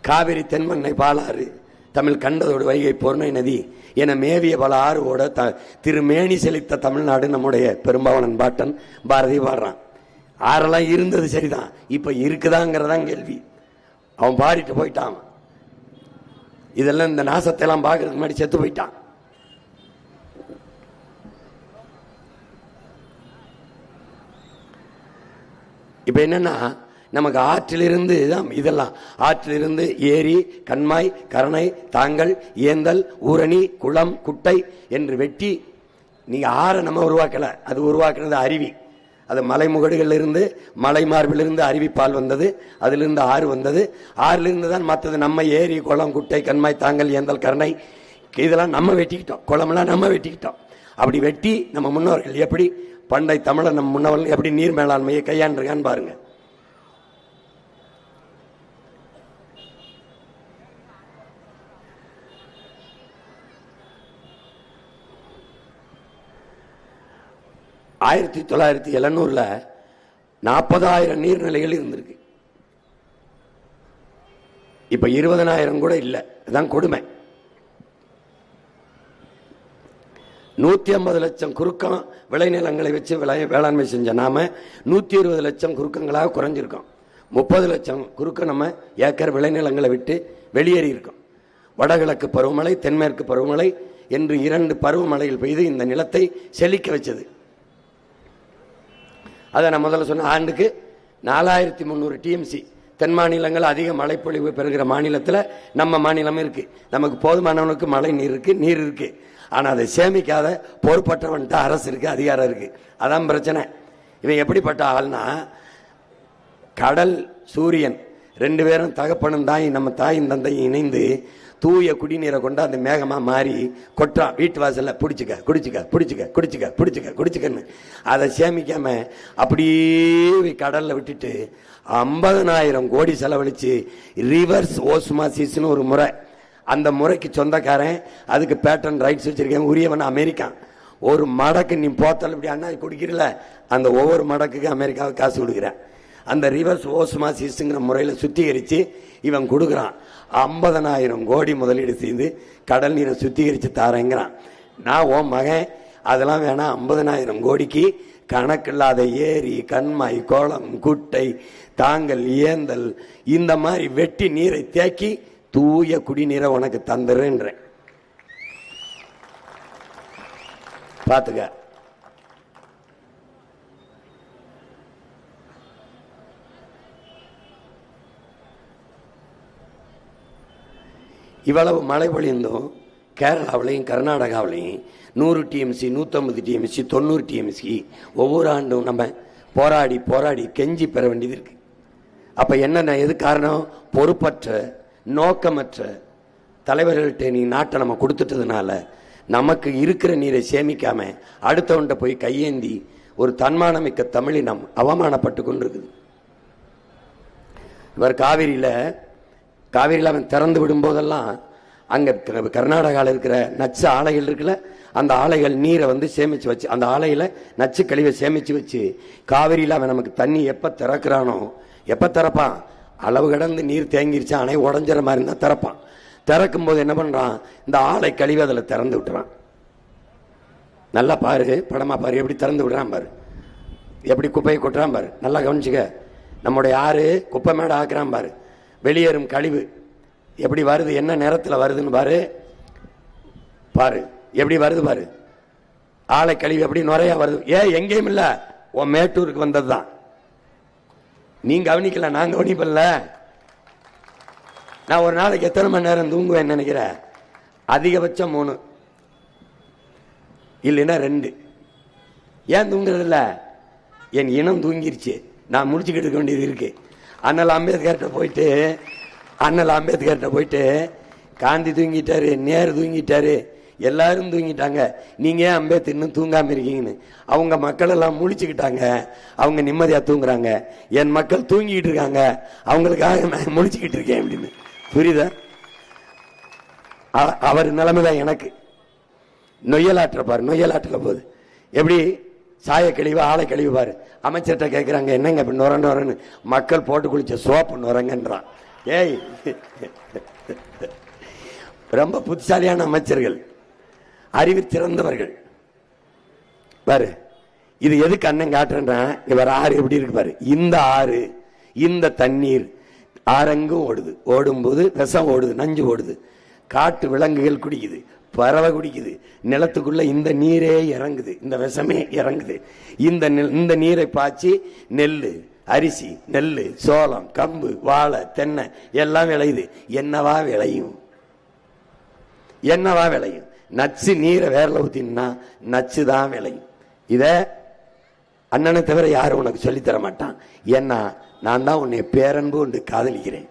காவிரி தென்மண்ணை பாலாறு தமிழ் கண்டதோடு வைகை பொருணை நதி என மேவிய பல ஆறுவோட திருமேனி செழித்த தமிழ்நாடு நம்முடைய பெரும்பாவனன் பாட்டன் பாரதி பாடுறான். ஆறெல்லாம் இருந்தது சரிதான், இப்ப இருக்குதாங்கிறதான் கேள்வி. அவன் பாடிட்டு போயிட்டான். இதெல்லாம் இந்த நாசத்தை எல்லாம் பாக்குறதுக்கு முன்னாடி செத்து போயிட்டான். இப்ப என்னன்னா நமக்கு ஆற்றிலிருந்து இதெல்லாம் ஆற்றிலிருந்து ஏரி கண்மாய் கரணை தாங்கல் ஏந்தல் ஊரணி குளம் குட்டை என்று வெட்டி நீங்க ஆற நம்ம உருவாக்கல, அது உருவாக்குறது அருவி. அது மலைமுகடுகள் இருந்து மலை மார்பிலிருந்து அருவிப்பால் வந்தது, அதிலிருந்து ஆறு வந்தது, ஆறிலிருந்து தான் மற்றது நம்ம ஏரி குளம் குட்டை கண்மாய் தாங்கல் ஏந்தல் கரணை இதெல்லாம் நம்ம வெட்டிக்கிட்டோம், குளமெல்லாம் நம்ம வெட்டிக்கிட்டோம். அப்படி வெட்டி நம்ம முன்னோர்கள் எப்படி பண்டை தமிழர் நம்ம முன்னோர்கள் எப்படி நீர் மேலாண்மையை கையாண்டிருக்கான்னு பாருங்க. ஆயிரத்தி 1970 40,000 நீர்நிலைகள் இருந்திருக்கு. இப்ப 20,000 கூட இல்ல. அதான் கொடுமை. 150 லட்சம் குறுக்கம் விளைநிலங்களை வச்சு வேளாண்மை செஞ்ச நாம 120 லட்சம் குறுக்கங்களாக குறைஞ்சிருக்கோம். 30 லட்சம் குறுக்கம் நம்ம ஏக்கர் விளைநிலங்களை விட்டு வெளியேறி இருக்கோம். வடகிழக்கு பருவமழை தென்மேற்கு பருவமழை என்று 2 பருவமழைகள் பெய்து இந்த நிலத்தை செழிக்க வச்சது. அதை நான் முதல்ல சொன்ன ஆண்டுக்கு 4300 டிஎம்சி. தென் மாநிலங்கள் அதிக மழைப்பொழிவு பெறுகிற மாநிலத்தில் நம்ம மாநிலம் இருக்கு. நமக்கு போதுமானவனுக்கு மழை நீர் இருக்கு. ஆனா அதை சேமிக்காத பொறுப்பற்றவன்ட்ட அரசு இருக்கு, அதிகாரம் இருக்கு. அதான் பிரச்சனை. இவன் எப்படிப்பட்ட ஆள்னா, கடல் சூரியன் 2 பேரும் தகப்பனும் தாய் நம்ம தாயும் தந்தையும் இணைந்து தூய குடிநீரை கொண்டு அந்த மேகமா மாறி கொட்டான் வீட்டு வாசல்ல. பிடிச்சுக்க குடிச்சுக்க பிடிச்சுக்க குடிச்சுக்க பிடிச்சுக்க குடிச்சுக்கன்னு அதை சேமிக்காம அப்படியே கடல்ல விட்டுட்டு 50,000 கோடி செலவழிச்சு ரிவர்ஸ் ஓஸ்மாசிஸ்னு ஒரு முறை. அந்த முறைக்கு சொந்தக்காரன், அதுக்கு பேட்டன் ரைட்ஸ் வச்சிருக்கேன், உரியவன் அமெரிக்கான். ஒரு மடக்கு நீ போத்தல் இப்படி அண்ணா குடிக்கிறல, அந்த ஒவ்வொரு மடக்குக்கு அமெரிக்காவுக்கு காசு கொடுக்குறேன். அந்த ரிவர்ஸ் ஓஸ்மாசிஸ்ங்கிற முறையில் சுத்திகரித்து இவன் கொடுக்குறான். 50,000 கோடி முதலீடு செய்து கடல் நீரை சுத்திகரித்து தாரேங்கிறான். நான் ஓ மகன் அதெல்லாம் வேணாம், 50,000 கோடிக்கு கணக்கில்லாத ஏரி கண்மாய் கோலம் குட்டை தாங்கல் ஏந்தல் இந்த மாதிரி வெட்டி நீரை தேக்கி தூய குடிநீரை உனக்கு தந்துடுறேன். பாத்துக்க. இவ்வளவு மழை பொழிந்தும் கேரளாவிலையும் கர்நாடகாவிலையும் 100 டிஎம்சி 150 டிஎம்சி 90 டிஎம்சி ஒவ்வொரு ஆண்டும் நம்ம போராடி போராடி கெஞ்சி பெற வேண்டியது இருக்கு. அப்ப என்ன எது காரணம்? பொறுப்பற்ற நோக்கமற்ற தலைவர்கள்ட்ட நீ நாட்டை நம்ம கொடுத்துட்டதுனால நமக்கு இருக்கிற நீரை சேமிக்காம அடுத்தவன்ட்ட போய் கையேந்தி ஒரு தன்மானமிக்க தமிழினம் அவமானப்பட்டு கொண்டிருக்குது. இவர் காவிரியில அவன் திறந்து விடும் போதெல்லாம் அங்க கர்நாடகாவில் இருக்கிற நச்சு ஆலைகள் இருக்குல்ல, அந்த ஆலைகள் நீரை சேமிச்சு வச்சு அந்த ஆலையில நச்சு கழிவை சேமிச்சு வச்சு காவிரியில அவன் நமக்கு தண்ணி எப்ப திறக்கிறானோ, எப்ப திறப்பான், அளவு கடந்து நீர் தேங்கிருச்சு அணை உடஞ்சிற மாதிரி இருந்தா திறப்பான். திறக்கும் போது என்ன பண்றான், இந்த ஆலை கழிவு அதில் திறந்து விட்டுறான். நல்லா பாரு, படமா பாரு, எப்படி திறந்து விடுறான் பாரு, எப்படி குப்பையை கொட்டுறான் பாரு, நல்லா கவனிச்சுக்க. நம்முடைய ஆறு குப்பை மேடை ஆக்குறான் பாரு, வெளியேறும் கழிவு எப்படி வருது, என்ன நேரத்தில் வருதுன்னு பாரு, பாரு எப்படி வருது பாரு, ஆலை கழிவு எப்படி நுறையா வருது. எங்கேயும் இல்ல, உன் மேட்டூருக்கு வந்ததுதான். நீங்க கவனிக்கல, நான் கவனிப்பல. நான் ஒரு நாளைக்கு எத்தனை மணி நேரம் தூங்குவேன் நினைக்கிறேன்? அதிகபட்சம் 3, இல்லைன்னா 2. ஏன் தூங்குறது இல்ல? என் இனம் தூங்கிருச்சு, நான் முடிச்சுக்கிட்டு இருக்க வேண்டியது இருக்கு. அண்ணல் அம்பேத்கர்கிட்ட போயிட்டு காந்தி தூங்கிட்டாரு, நேரு தூங்கிட்டாரு, எல்லாரும் தூங்கிட்டாங்க, நீங்க ஏன் அம்பேத்கர் இன்னும் தூங்காம இருக்கீங்கன்னு. அவங்க மக்கள் எல்லாம் முழிச்சுக்கிட்டாங்க, அவங்க நிம்மதியா தூங்குறாங்க. என் மக்கள் தூங்கிட்டு இருக்காங்க, அவங்களுக்காக நான் முழிச்சுக்கிட்டு இருக்கேன் அப்படின்னு. புரியுதா? அவர் நிலைமைதான் எனக்கு. நொய்யலாற்ற பாரு, நொய்யலாற்றுல போகுது எப்படி, சாய கழிவு ஆலை கழிவு பாரு. அமைச்சர்கிட்ட கேட்கிறாங்க, என்னங்க இப்ப நுரன்னு, மக்கள் போட்டு குளிச்ச சோப்பு நுரங்கன்றான். ஏய், ரொம்ப புத்திசாலியான அமைச்சர்கள், அறிவு சிறந்தவர்கள் பாரு. இது எதுக்கு அண்ணன் காட்டுறேன், இவர் ஆறு எப்படி இருக்கு பாரு. இந்த ஆறு, இந்த தண்ணீர் ஆறெங்கும் ஓடுது. ஓடும்போது விஷம் ஓடுது, நஞ்சு ஓடுது, காட்டு விலங்குகள் குடிக்குது, பறவை குடிக்குது, நிலத்துக்குள்ள இந்த நீரே இறங்குது, இந்த விஷமே இறங்குது. இந்த நீரை பாய்ச்சி நெல்லு, அரிசி, நெல்லு, சோளம், கம்பு, வாழை, தென்னை எல்லாம் விளையுது. என்னவா விளையும்? என்னவா விளையும்? நச்சு நீரை வேர்ல ஊத்தினா நச்சு தான் விளையும். இத அண்ணனை தவிர யாரும் உனக்கு சொல்லித்தர மாட்டான். ஏன்னா நான் தான் உன்னை பேரன்பு கொண்டு காதலிக்கிறேன்.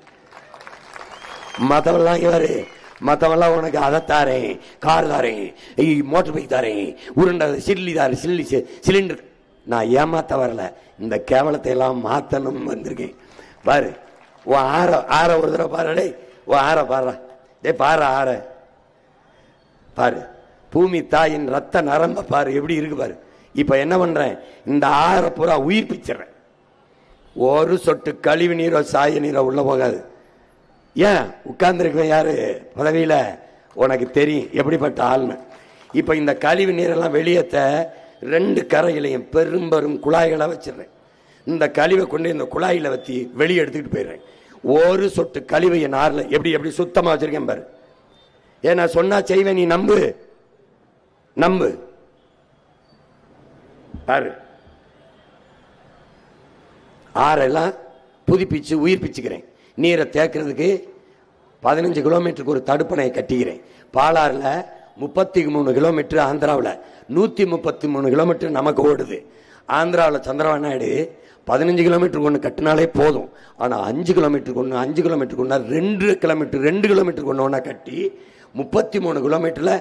மத்தவெல்லாம் இவரு, மத்தவெல்லாம் உனக்கு அதை தாரேன், கார் தாரேன், மோட்டர் பைக் தாரேன், உருண்டை சில்லி தாரு, சிலிண்டர். நான் ஏமாத்த வரல, இந்த கேவலத்தை எல்லாம் மாத்தணும் வந்திருக்கேன். பாரு, உன் ஆற ஒரு தடவை பாரு, உன் ஆற பாரு, பாரு ஆற பாரு. பூமி தாயின் ரத்த நரம்ப பாரு எப்படி இருக்கு பாரு. இப்ப என்ன பண்றேன், இந்த ஆற பூரா உயிர்ப்பிச்சிடறேன். ஒரு சொட்டு கழிவு நீரோ சாய நீரோ உள்ள போகாது. ஏன் உட்கார்ந்துருக்க யாரு பதவியில, உனக்கு தெரியும் எப்படிப்பட்ட ஆள்னு. இப்ப இந்த கழிவு நீரெல்லாம் வெளியேற்ற 2 கரையிலையும் பெரும் குழாய்களை வச்சிடறேன். இந்த கழிவை கொண்டு இந்த குழாயில வச்சு வெளியே எடுத்துக்கிட்டு போயிடுறேன். ஒரு சொட்டு கழிவை என் ஆறுல எப்படி சுத்தமா வச்சிருக்கேன் பாரு. ஏன்னா சொன்னா செய்வேன், நீ நம்பு பாரு. ஆறெல்லாம் புதுப்பிச்சு உயிர்ப்பிச்சுக்கிறேன். நீரை தேக்கிறதுக்கு 15 கிலோமீட்டருக்கு ஒரு தடுப்பணையை கட்டிக்கிறேன். பாலாறுல 33 கிலோமீட்டர், ஆந்திராவில் 133 கிலோமீட்டர் நமக்கு ஓடுது. ஆந்திராவில் சந்திரபாபு நாயுடு 15 கிலோமீட்டருக்கு ஒன்று கட்டினாலே போதும். ஆனால் 5 கிலோமீட்டருக்கு ஒன்று, 5 கிலோமீட்டருக்கு ஒன்றா 2 கிலோமீட்டருக்கு ஒன்று ஒன்றா கட்டி 33 கிலோமீட்டர்ல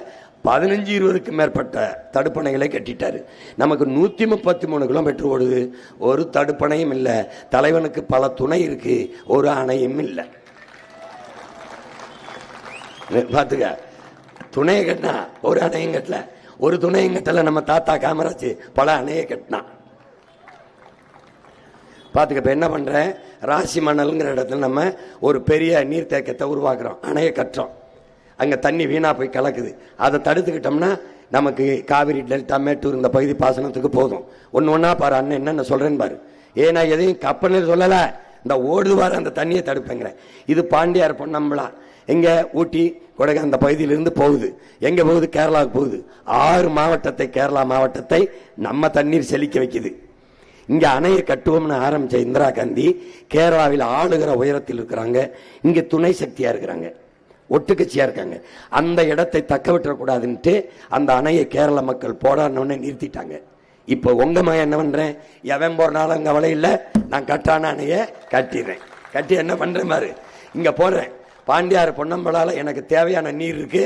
15-20க்கும் மேற்பட்ட தடுப்பணைகளை கட்டிட்டாரு. நமக்கு 133 கிலோமீட்டர் ஓடுது, ஒரு தடுப்பணையும் இல்லை. தலைவனுக்கு பல துணை இருக்கு, ஒரு அணையும் இல்லை. பாத்துக்க, துணையை கட்டினா ஒரு அணையும் கட்டல, ஒரு துணையும் கட்டல. நம்ம தாத்தா காமராஜ் பல அணையை கட்டினா. பாத்துக்க, இப்ப என்ன பண்ற, ராசி மணல்ங்கிற இடத்துல நம்ம ஒரு பெரிய நீர்த்தேக்கத்தை உருவாக்குறோம், அணையை கட்டுறோம். அங்க தண்ணி வீணா போய் கலக்குது. அதை தடுத்துக்கிட்டோம்னா நமக்கு காவிரி டெல்டா மேட்டூர் இந்த பகுதி பாசனத்துக்கு போதும். ஒன்னா பாரு, அண்ணன் என்னென்ன சொல்றேன்னு பாரு. ஏன்னா எதையும் கப்பலில் சொல்லல, இந்த ஓடுவார் அந்த தண்ணியை தடுப்பேங்கிறேன். இது பாண்டியார் பொன்னம்பலா எங்க ஊட்டி கொடை அந்த பகுதியிலிருந்து போகுது. எங்க போகுது? கேரளாவுக்கு போகுது. 6 மாவட்டத்தை, கேரளா மாவட்டத்தை நம்ம தண்ணீர் செழிக்க வைக்குது. இங்க அணையை கட்டுவோம்னு ஆரம்பிச்ச இந்திரா காந்தி கேரளாவில் ஆளுகிற உயரத்தில் இருக்கிறாங்க, இங்க துணை சக்தியா இருக்கிறாங்க, ஒட்டுக்கட்சியா இருக்காங்க. அந்த இடத்தை தக்க விட்டுறக்கூடாதுன்ட்டு அந்த அணையை கேரள மக்கள் போடான்னு நிறுத்திட்டாங்க. இப்போ உங்க மகன் என்ன பண்றேன், எவன் போறனாலும் அங்க அவளை இல்லை, நான் கட்டான அணைய கட்டிடுறேன். கட்டி என்ன பண்றேன் பாரு, இங்க போடுறேன். பாண்டியார் பொன்னம்பலால எனக்கு தேவையான நீர் இருக்கு,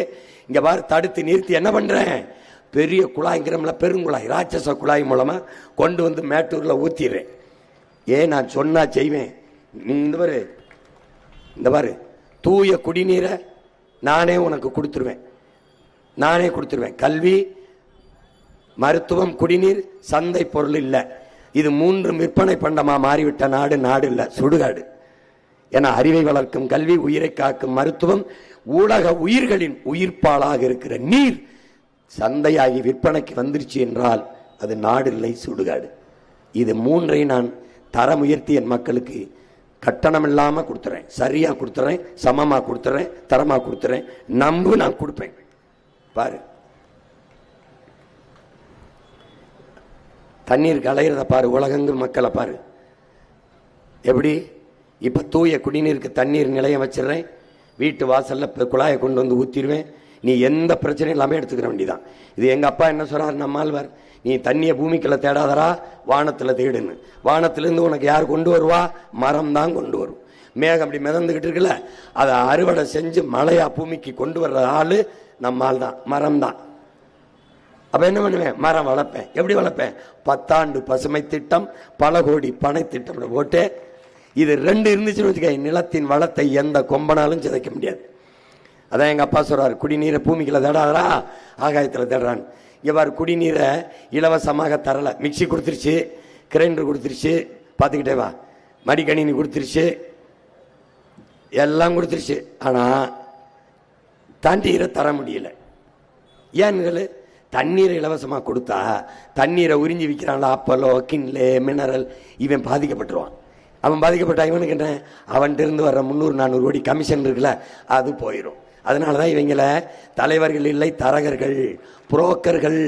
இங்க பாரு தடுத்து நிறுத்தி என்ன பண்றேன், பெரிய குழாய்ங்கிறோம்ல, பெருங்குழாய், ராட்சச குழாய் மூலமா கொண்டு வந்து மேட்டூர்ல ஊத்திடுறேன். ஏன் நான் சொன்னா செய்வேன். இந்த பாரு தூய குடிநீரை நானே உனக்கு கொடுத்துருவேன், நானே கொடுத்துருவேன். கல்வி, மருத்துவம், குடிநீர் சந்தை பொருள் இல்லை. இது 3 விற்பனை பண்டமா மாறிவிட்ட நாடு, நாடு இல்லை, சுடுகாடு. என அறிவை வளர்க்கும் கல்வி, உயிரை காக்கும் மருத்துவம், ஊடக உயிர்களின் உயிர்ப்பாளாக இருக்கிற நீர் சந்தையாகி விற்பனைக்கு வந்துருச்சு என்றால் அது நாடு இல்லை, சுடுகாடு. இது 3ஐ நான் தரம் உயர்த்தி என் மக்களுக்கு கட்டணம் இல்லாம கொடுத்துறேன், சரியா கொடுத்துறேன், சமமா கொடுத்துறேன், தரமா கொடுத்துறேன். நம்பு, நான் கொடுப்பேன். பாரு, தண்ணீருக்கு அலையிறத பாரு, உலகெங்கும் மக்களை பாரு. எப்படி இப்ப தூய குடிநீருக்கு தண்ணீர் நிலையம் வச்சிடறேன், வீட்டு வாசல்ல குழாயை கொண்டு வந்து ஊத்திடுவேன், நீ எந்த பிரச்சனையும் இல்லாம எடுத்துக்கிற வேண்டியதான். இது எங்க அப்பா என்ன சொல்றாரு, நம்மாழ்வார், நீ தண்ணியை பூமிக்குள்ள தேடாதரா, வானத்துல தேடுன்னு. வானத்திலிருந்து உனக்கு யார் கொண்டு வருவா? மரம் தான் கொண்டு வரும். மேகம் அப்படி மிதந்துகிட்டு இருக்குல்ல, அதை அறுவடை செஞ்சு மழையா பூமிக்கு கொண்டு வர்ற ஆளு நம்மால் தான், மரம் தான். அப்ப என்ன பண்ணுவேன்? மரம் வளர்ப்பேன். எப்படி வளர்ப்பேன்? 10 ஆண்டு பசுமை திட்டம், பல கோடி பனை திட்டம் போட்டு, இது 2 இருந்துச்சுன்னு வச்சுக்க, நிலத்தின் வளத்தை எந்த கொம்பனாலும் சிதைக்க முடியாது. அதான் எங்க அப்பா சொல்றாரு, குடிநீரை பூமிக்குள்ள தேடாதரா, ஆகாயத்துல தேடுறான். இவ்வாறு குடிநீரை இலவசமாக தரல. மிக்சி கொடுத்துருச்சு, கிரைண்டர் கொடுத்துருச்சு, பார்த்துக்கிட்டே வா, மடிக்கணினி கொடுத்துருச்சு, எல்லாம் கொடுத்துருச்சு. ஆனா தண்ணீரை தர முடியல. ஏன்னு, தண்ணீரை இலவசமா கொடுத்தா தண்ணீரை உறிஞ்சி விற்கிறான்ல, அப்பலோ, கின்லே, மினரல், இவன் பாதிக்கப்பட்டுருவான். அவன் பாதிக்கப்பட்ட இவனுக்கு என்ன, அவன்கிட்ட இருந்து வர்ற 300-400 கோடி கமிஷன் இருக்குல்ல, அது போயிடும். அதனாலதான் இவங்கள தலைவர்கள் இல்லை, தரகர்கள், புரோக்கர்கள்,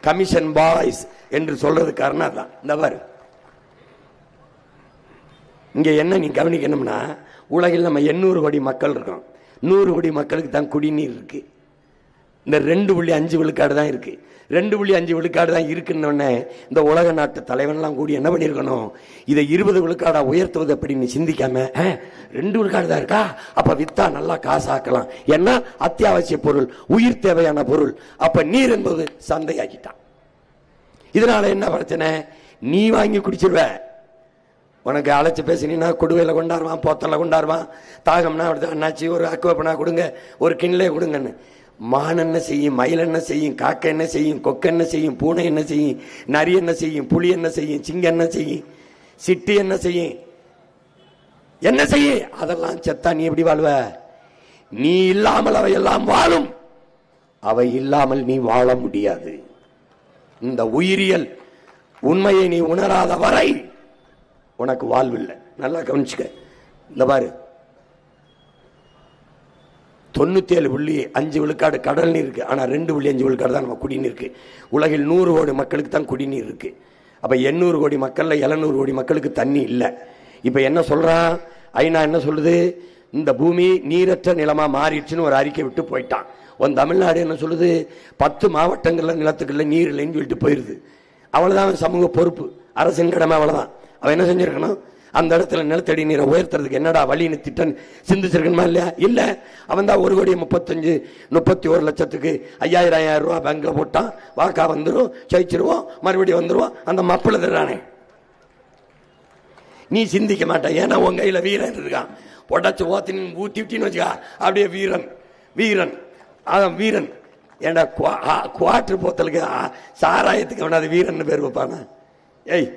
கமிஷன் பாய்ஸ் என்று சொல்றது காரணம் தான். இந்த பாரு, இங்க என்ன நீ கவனிக்கணும்னா, உலகில் நம்ம 800 கோடி மக்கள் இருக்கோம். 100 கோடி மக்களுக்கு தான் குடிநீர் இருக்கு. இந்த 2.5 விழுக்காடு தான் இருக்கு. 2.5 விழுக்காடு தான் இருக்குன்னு இந்த உலக நாட்டு தலைவன்லாம் கூடி என்ன பண்ணிருக்கணும், இதை 20 விழுக்காடா உயர்த்துவது அப்படின்னு சிந்திக்காம, 2 விழுக்காடு தான் இருக்கா, அப்ப வித்தா நல்லா காசு ஆக்கலாம், ஏன்னா அத்தியாவசிய பொருள், உயிர் தேவையான பொருள். அப்ப நீர் என்பது சந்தையாக்கிட்டான். இதனால என்ன பிரச்சனை, நீ வாங்கி குடிச்சிருவ. உனக்கு அழைச்சு பேசினா கொடுவையில கொண்டாடுவான், போத்தல கொண்டாடுவான். தாகம்னா அண்ணாச்சி ஒரு அக்குவப்பனா கொடுங்க, ஒரு கிண்ணிலே கொடுங்கன்னு. மான் என்ன செய்யும், மயில் என்ன செய்யும், காக்கை என்ன செய்யும், கொக்கு என்ன செய்யும், பூனை என்ன செய்யும், நரி என்ன செய்யும், புலி என்ன செய்யும், சிங்கம் என்ன செய்யும், சிட்டி என்ன செய்யும், என்ன செய்யும், அதெல்லாம் செத்தா நீ எப்படி வாழ்வ? நீ இல்லாமல் அவை எல்லாம் வாழும், அவை இல்லாமல் நீ வாழ முடியாது. இந்த உயிரியல் உண்மையை நீ உணராத வரை உனக்கு வாழ்வில்லை. நல்லா கவனிச்சுக்க. இந்த பாரு, 97.5 விழுக்காடு கடல் நீர் இருக்கு. ஆனா 2.5 விழுக்காடு தான் நம்ம குடிநீர் இருக்கு. உலகில் 100 கோடி மக்களுக்கு தான் குடிநீர் இருக்கு. அப்ப 800 கோடி மக்கள்ல 700 கோடி மக்களுக்கு தண்ணி இல்லை. இப்ப என்ன சொல்றான் ஐநா, என்ன சொல்லுது, இந்த பூமி நீரற்ற நிலமா மாறிடுச்சுன்னு ஒரு அறிக்கை விட்டு போயிட்டான். உன் தமிழ்நாடு என்ன சொல்லுது, 10 மாவட்டங்கள்ல நிலத்துக்குள்ள நீர் இல்லைன்னு சொல்லிட்டு போயிருது. அவ்வளவுதான் சமூக பொறுப்பு, அரசின் கடமை, அவ்வளவுதான். அவன் என்ன செஞ்சிருக்கணும், அந்த இடத்துல நிலத்தடி நீரை உயர்த்துறதுக்கு என்னடா வழின்னு திட்டம் சிந்திச்சிருக்கணுமா இல்லையா? இல்ல, அவன் தான் 1,35,31 லட்சத்துக்கு 5,000 ரூபாய் பேங்க்ல போட்டான். வாக்கா வந்துடும், ஜெயிச்சிருவோம், மறுபடியும் வந்துருவோம், அந்த மப்பிள தர்றானே. நீ சிந்திக்க மாட்டேன், ஏன்னா உன் கையில வீரன் இருக்கான். உடச்சு ஊத்தி ஊத்தின்னு வச்சுக்கா, அப்படியே வீரன் வீரன் அதான் வீரன். ஏன்னா குவாட்டர் போத்தலுக்கு சாராயத்துக்கு அவன் அது வீரன் பேர் வைப்பானா? ஏய்,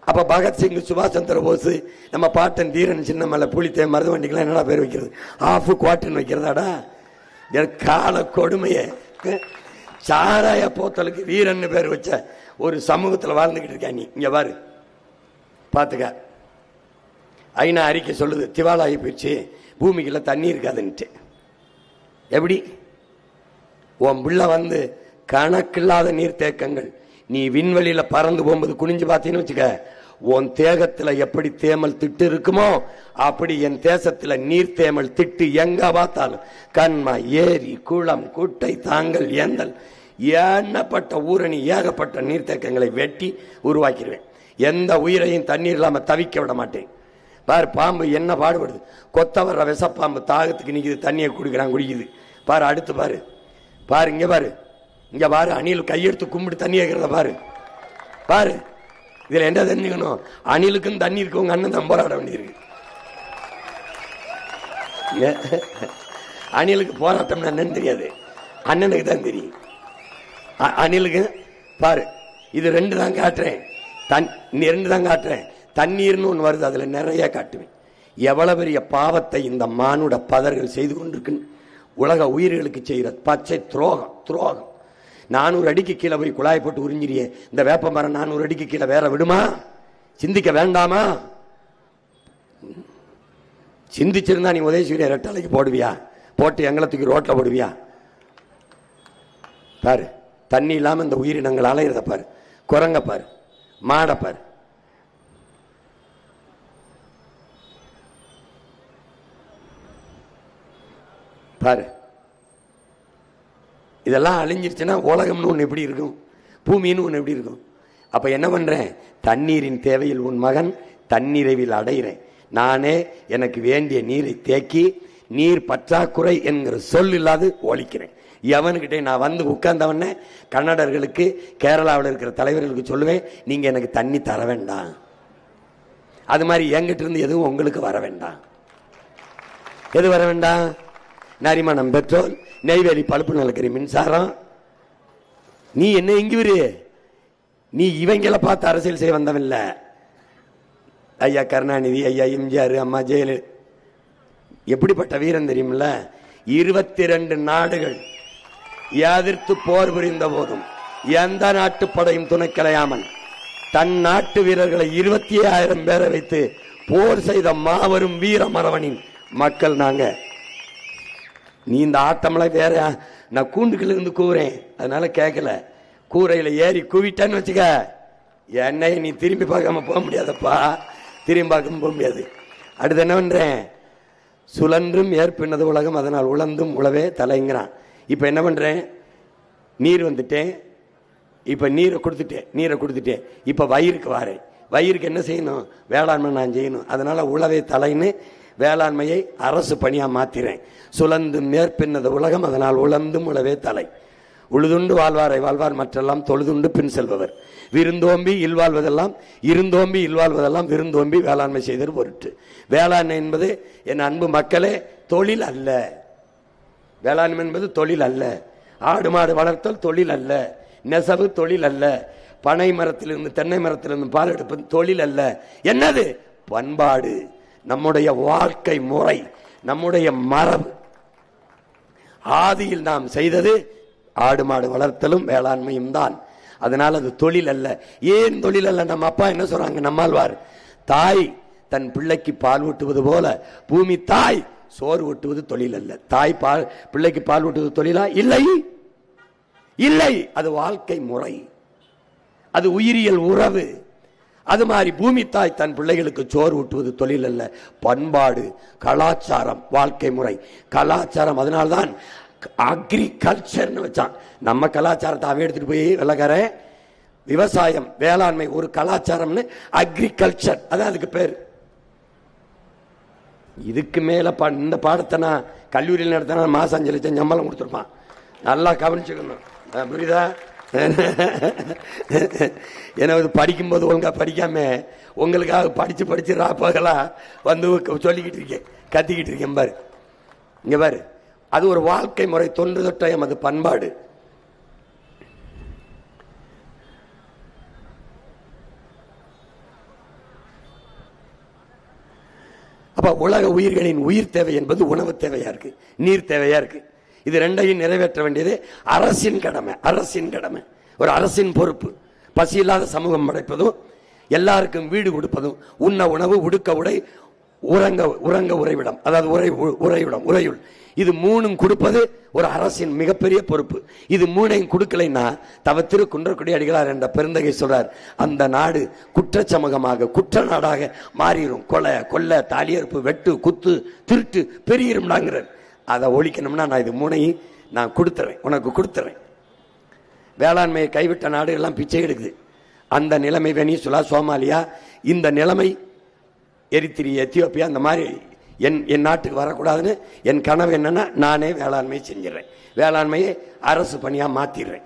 அப்ப பகத்சிங், சுபாஷ் சந்திர போஸ், நம்ம பாட்டன் தீரன், சின்னமலை, புலித்தே, மருதுவண்டிக்கெல்லாம் என்னடா பேர் வைக்கிறது? ஆஃப் குவார்டர்னு வைக்கிறதாடா? கால கொடுமைய. சாராய போத்தலுக்கு வீரன் பேர் வச்ச ஒரு சமூகத்தில் வாழ்ந்துகிட்டு இருக்க நீ. இங்க பாரு, பாத்துக்க. ஐநா அறிக்கை சொல்லுது, திவாலாகி போயிடுச்சு, பூமிக்குள்ள தண்ணி இருக்காதுன்ட்டு. எப்படி உன் பிள்ளை வந்து கணக்கில்லாத நீர்த்தேக்கங்கள், நீ விண்வெளியில பறந்து போகும்போது குனிஞ்சு பார்த்தீங்கன்னு வச்சுக்க, உன் தேகத்துல எப்படி தேமல் திட்டு இருக்குமோ அப்படி என் தேசத்துல நீர் தேமல் திட்டு எங்க பார்த்தாலும், கண்மா, ஏரி, குளம், குட்டை, தாங்கல், ஏந்தல், எண்ணப்பட்ட ஊரணி, ஏகப்பட்ட நீர்த்தேக்கங்களை வெட்டி உருவாக்கிடுவேன். எந்த உயிரையும் தண்ணீர் இல்லாம தவிக்க விட மாட்டேன். பாரு, பாம்பு என்ன பாடுபடுது, கொத்த வர்ற விஷப்பாம்பு தாகத்துக்கு நிக்குது, தண்ணியை குடிக்கிறான், குடிக்குது. பாரு, அடுத்து பாரு, பாரு, இங்க பாரு, இங்க பாரு, அணில் கையெடுத்து கும்பிட்டு தண்ணி கேட்கறத பாரு. பாரு, இதுல என்ன தெரிஞ்சுக்கணும், அணிலுக்கும் தண்ணி இருக்கு, உங்க அண்ணன் தான் போராட வேண்டியிருக்கு. அணிலுக்கு போராட்டம்னா என்னன்னு தெரியாது, அண்ணனுக்கு தான் தெரியும். அணிலுக்கு பாரு, இது 2 தான் காட்டுறேன், 2 தான் காட்டுறேன். தண்ணீர்னு ஒன்று வருது, அதுல நிறைய காட்டுவேன். எவ்வளவு பெரிய பாவத்தை இந்த மானுட பதர்கள் செய்து கொண்டிருக்குன்னு, உலக உயிர்களுக்கு செய்கிற பச்சை துரோகம். துரோகம். 400 அடிக்கு கீழே போய் குழாய் போட்டு உறிஞ்சிரியே, இந்த வேப்ப மரம் 400 அடிக்கு கீழே வேற விடுமா? சிந்திக்க வேண்டாமா? சிந்திச்சிருந்தா நீ உதயசூரிய ரெட்டலைக்கு போடுவியா? போட்டு எங்களை தூக்கி ரோட்ல போடுவியா? பாரு, தண்ணி இல்லாம இந்த உயிரினங்கள் அலையிறத பாரு. குரங்க பாரு, மாட பாரு. பாரு, இதெல்லாம் அழிஞ்சிருச்சுன்னா உலகம்னு ஒன்று எப்படி இருக்கும், பூமின்னு ஒன்று எப்படி இருக்கும்? அப்ப என்ன பண்றேன்? தண்ணீரின் தேவையில் உன் மகன் தன்னிறைவில் அடைகிறேன். நானே எனக்கு வேண்டிய நீரை தேக்கி நீர் பற்றாக்குறை என்கிற சொல் இல்லாது ஒழிக்கிறேன். எவனுக்கிட்டே நான் வந்து உட்கார்ந்தவன கன்னடர்களுக்கு, கேரளாவில் இருக்கிற தலைவர்களுக்கு சொல்லுவேன், நீங்க எனக்கு தண்ணி தர வேண்டாம். அது மாதிரி என்கிட்ட இருந்து எதுவும் உங்களுக்கு வர வேண்டாம். எது வர வேண்டாம்? நரிமணம் பெட்ரோல், நெய்வேலி பழுப்பு நிலக்கரி மின்சாரம். நீ என்ன இங்குவிரு? நீ இவங்களை பார்த்து அரசியல் செய்ய வந்தவன்ல. ஐயா கருணாநிதி, ஐயா எம்ஜிஆர், அம்மா ஜெயலலிதா எப்படிப்பட்ட வீரன் தெரியுமில்ல? 22 நாடுகள் எதிர்த்து போர் புரிந்த போதும் எந்த நாட்டு படையும் துணை கலையாமல் தன் நாட்டு வீரர்களை 25,000 பேரை வைத்து போர் செய்த மாபெரும் வீர மரவனின் மக்கள் நாங்க. நீ இந்த ஆட்டம்லாம் வேற. நான் கூண்டுக்குள்ள இருந்து கூறேன், அதனால கேட்கல. கூரையில ஏறி கூவிட்டான்னு வச்சுக்க, என்னை நீ திரும்பி பார்க்காம போக முடியாதப்பா. திரும்பி பார்க்காம போக முடியாது. அடுத்து என்ன பண்றேன்? சுழன்றும் ஏற்பினது உலகம், அதனால் உழந்தும் உழவே தலைங்கிறான். இப்ப என்ன பண்றேன்? நீர் வந்துட்டேன், இப்ப நீரை கொடுத்துட்டேன். இப்ப வயிறுக்கு வாரேன். வயிறுக்கு என்ன செய்யணும்? வேளாண்மை நான் செய்யணும். அதனால உழவே தலைன்னு வேளாண்மையை அரசு பணியா மாத்திரேன். சுழந்து மேற்பின்னது உலகம், அதனால் உழந்தும் உழவே தலை. உழுதுண்டு வாழ்வாரை வாழ்வார், மற்றெல்லாம் தொழுதுண்டு பின் செல்பவர். விருந்தோம்பி இல்வாழ்வதெல்லாம் இருந்தோம்பி இல்வாழ்வதெல்லாம் விருந்தோம்பி வேளாண்மை செய்தல் பொருட்டு. வேளாண்மை என்பது என் அன்பு மக்களே தொழில் அல்ல. வேளாண்மை என்பது தொழில் அல்ல. ஆடு மாடு வளர்த்தல் தொழில் அல்ல. நெசவு தொழில் அல்ல. பனை மரத்திலிருந்து தென்னை மரத்திலிருந்து பால் எடுப்பது தொழில் அல்ல. என்னது? பண்பாடு, நம்முடைய வாழ்க்கை முறை, நம்முடைய மரபு. ஆதியில் நாம் செய்தது ஆடு மாடு வளர்த்தலும் வேளாண்மையும் தான். அதனால அது தொழில் அல்ல. ஏன் தொழில் அல்ல? நம்ம அப்பா என்ன சொல்றாங்க? நம்மாழ்வார், தாய் தன் பிள்ளைக்கு பால் ஊட்டுவது போல பூமி தாய் சோறு ஊட்டுவது தொழில் அல்ல. தாய் பிள்ளைக்கு பால் ஊட்டுவது தொழிலா? இல்லை, இல்லை. அது வாழ்க்கை முறை, அது உயிரியல் உறவு. அது மாதிரி பூமி தாய் தன் பிள்ளைகளுக்கு சோறு ஊட்டுவது தொழில் அல்ல, பண்பாடு, கலாச்சாரம், வாழ்க்கை முறை. கலாச்சாரம், அதனால்தான் அக்ரிகல்ச்சர்னு வச்சான். நம்ம கலாச்சாரத்தை அவன் எடுத்துட்டு போய் வெள்ளக்கார விவசாயம் வேளாண்மை ஒரு கலாச்சாரம்னு அக்ரிகல்ச்சர், அதான் அதுக்கு பேர். இதுக்கு மேல இந்த பாடத்தை நான் கல்லூரியில் நடத்தினா மாசம் 5 லட்சம் சம்பளம் கொடுத்துருப்பான். நல்லா கவனிச்சுக்கணும், புரியுதா? ஏன்னா படிக்கும்போது ஒழுங்கா படிக்காம உங்களுக்காக படிச்சு ராப்பகலா வந்து சொல்லிக்கிட்டு இருக்கேன், கத்திக்கிட்டு இருக்கேன். பாரு, இங்க பாரு, அது ஒரு வாழ்க்கை முறை, தொன்று தொட்டயம், அது பண்பாடு. அப்ப உலக உயிர்களின் உயிர் தேவை என்பது உணவு தேவையா இருக்கு, நீர் தேவையா இருக்கு. இது ரெண்டையும் நிறைவேற்ற வேண்டியது அரசின் கடமை. அரசின் கடமை, ஒரு அரசின் பொறுப்பு. பசி இல்லாத சமூகம் படைப்பதும், எல்லாருக்கும் வீடு கொடுப்பதும், உண்ண உணவு, உடுக்க உடை, உறங்க உறைவிடம், அதாவது உறையுள், இது 3 கொடுப்பது ஒரு அரசின் மிகப்பெரிய பொறுப்பு. இது 3ஐயும் கொடுக்கலைன்னா தவத்திரு குன்றக்குடி அடிகளார் என்ற பெருந்தகை சொல்றார், அந்த நாடு குற்ற சமூகமாக, குற்ற நாடாக மாறிடும். கொல்ல, தாலியறுப்பு, வெட்டு, குத்து, திருட்டு பெருகிரும்னாங்கிறார். அதை ஒழிக்கணும்னா நான் இது 3ஐயும் நான் கொடுத்துறேன், உனக்கு கொடுத்துறேன். வேளாண்மையை கைவிட்ட நாடு எல்லாம் பிச்சை எடுக்குது. அந்த நிலைமை வெனிசுலா, சோமாலியா, இந்த நிலைமை எரித்திரியா, எத்தியோப்பியா, அந்த மாதிரி என் நாட்டுக்கு வரக்கூடாதுன்னு என் கனவு என்னன்னா, நானே வேளாண்மை செஞ்சிடறேன், வேளாண்மையை அரசு பணியா மாத்திடுறேன்.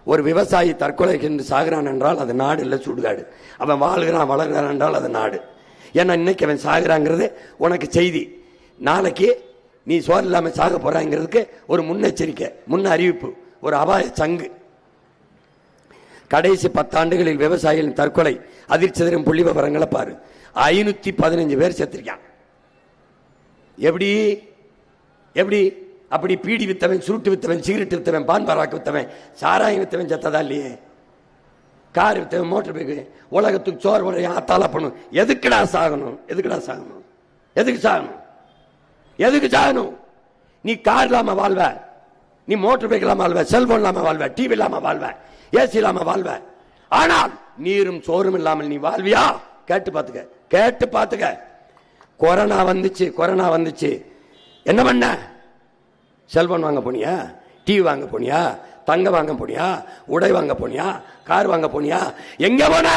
ஒரு விவசாயி தற்கொலை என்று சாகிறான் என்றால் அது நாடு இல்லை, சுடுகாடு. அவன் வாழ்கிறான் வளர்கிறான் என்றால் அது நாடு. ஏன்னா இன்னைக்கு அவன் சாகிறாங்கிறது உனக்கு செய்தி, நாளைக்கு நீ சோறு இல்லாம சாக போறாங்கிறதுக்கு ஒரு முன்னெச்சரிக்கை, முன்ன அறிவிப்பு, ஒரு அபாய சங்கு. கடைசி 10 ஆண்டுகளில் விவசாயிகளின் தற்கொலை அதிர்ச்சி தரும் புள்ளி விவரங்களை பாரு. 515 பேர் செத்துருக்கான். எப்படி? அப்படி பீடி வித்தவன், சுருட்டு வித்தவன், சிகரெட் வித்தவன், பான் பராக்கு வித்தவன், சாராயம் வித்தவன் செத்ததா இல்லையே? கார் மோட்டர் பைக்கு, உலகத்துக்கு சோறு வரையும் ஆத்தால பண்ணும். எதுக்குடா சாகணும்? எதுக்குடா சாகணும்? எதுக்கு சாகணும்? எதுக்கு சாகணும்? நீ கார் இல்லாம வாழ்வ, நீ மோட்டர் பைக் இல்லாம வாழ்வ, செல்போன் இல்லாம வாழ்வ, டிவி இல்லாம வாழ்வ, ஏசி இல்லாம வாழ்வ. ஆனால் நீரும் சோறும் இல்லாமல் நீ வாழ்வியா? கேட்டு பாத்துக்க, கேட்டு பாத்துக்க. கொரோனா வந்துச்சு, என்ன பண்ண? செல்போன் வாங்க போனியா? டிவி வாங்க போனியா? தங்க வாங்க போனியா? உடை வாங்க போனியா? கார் வாங்க போனியா? எங்க போன?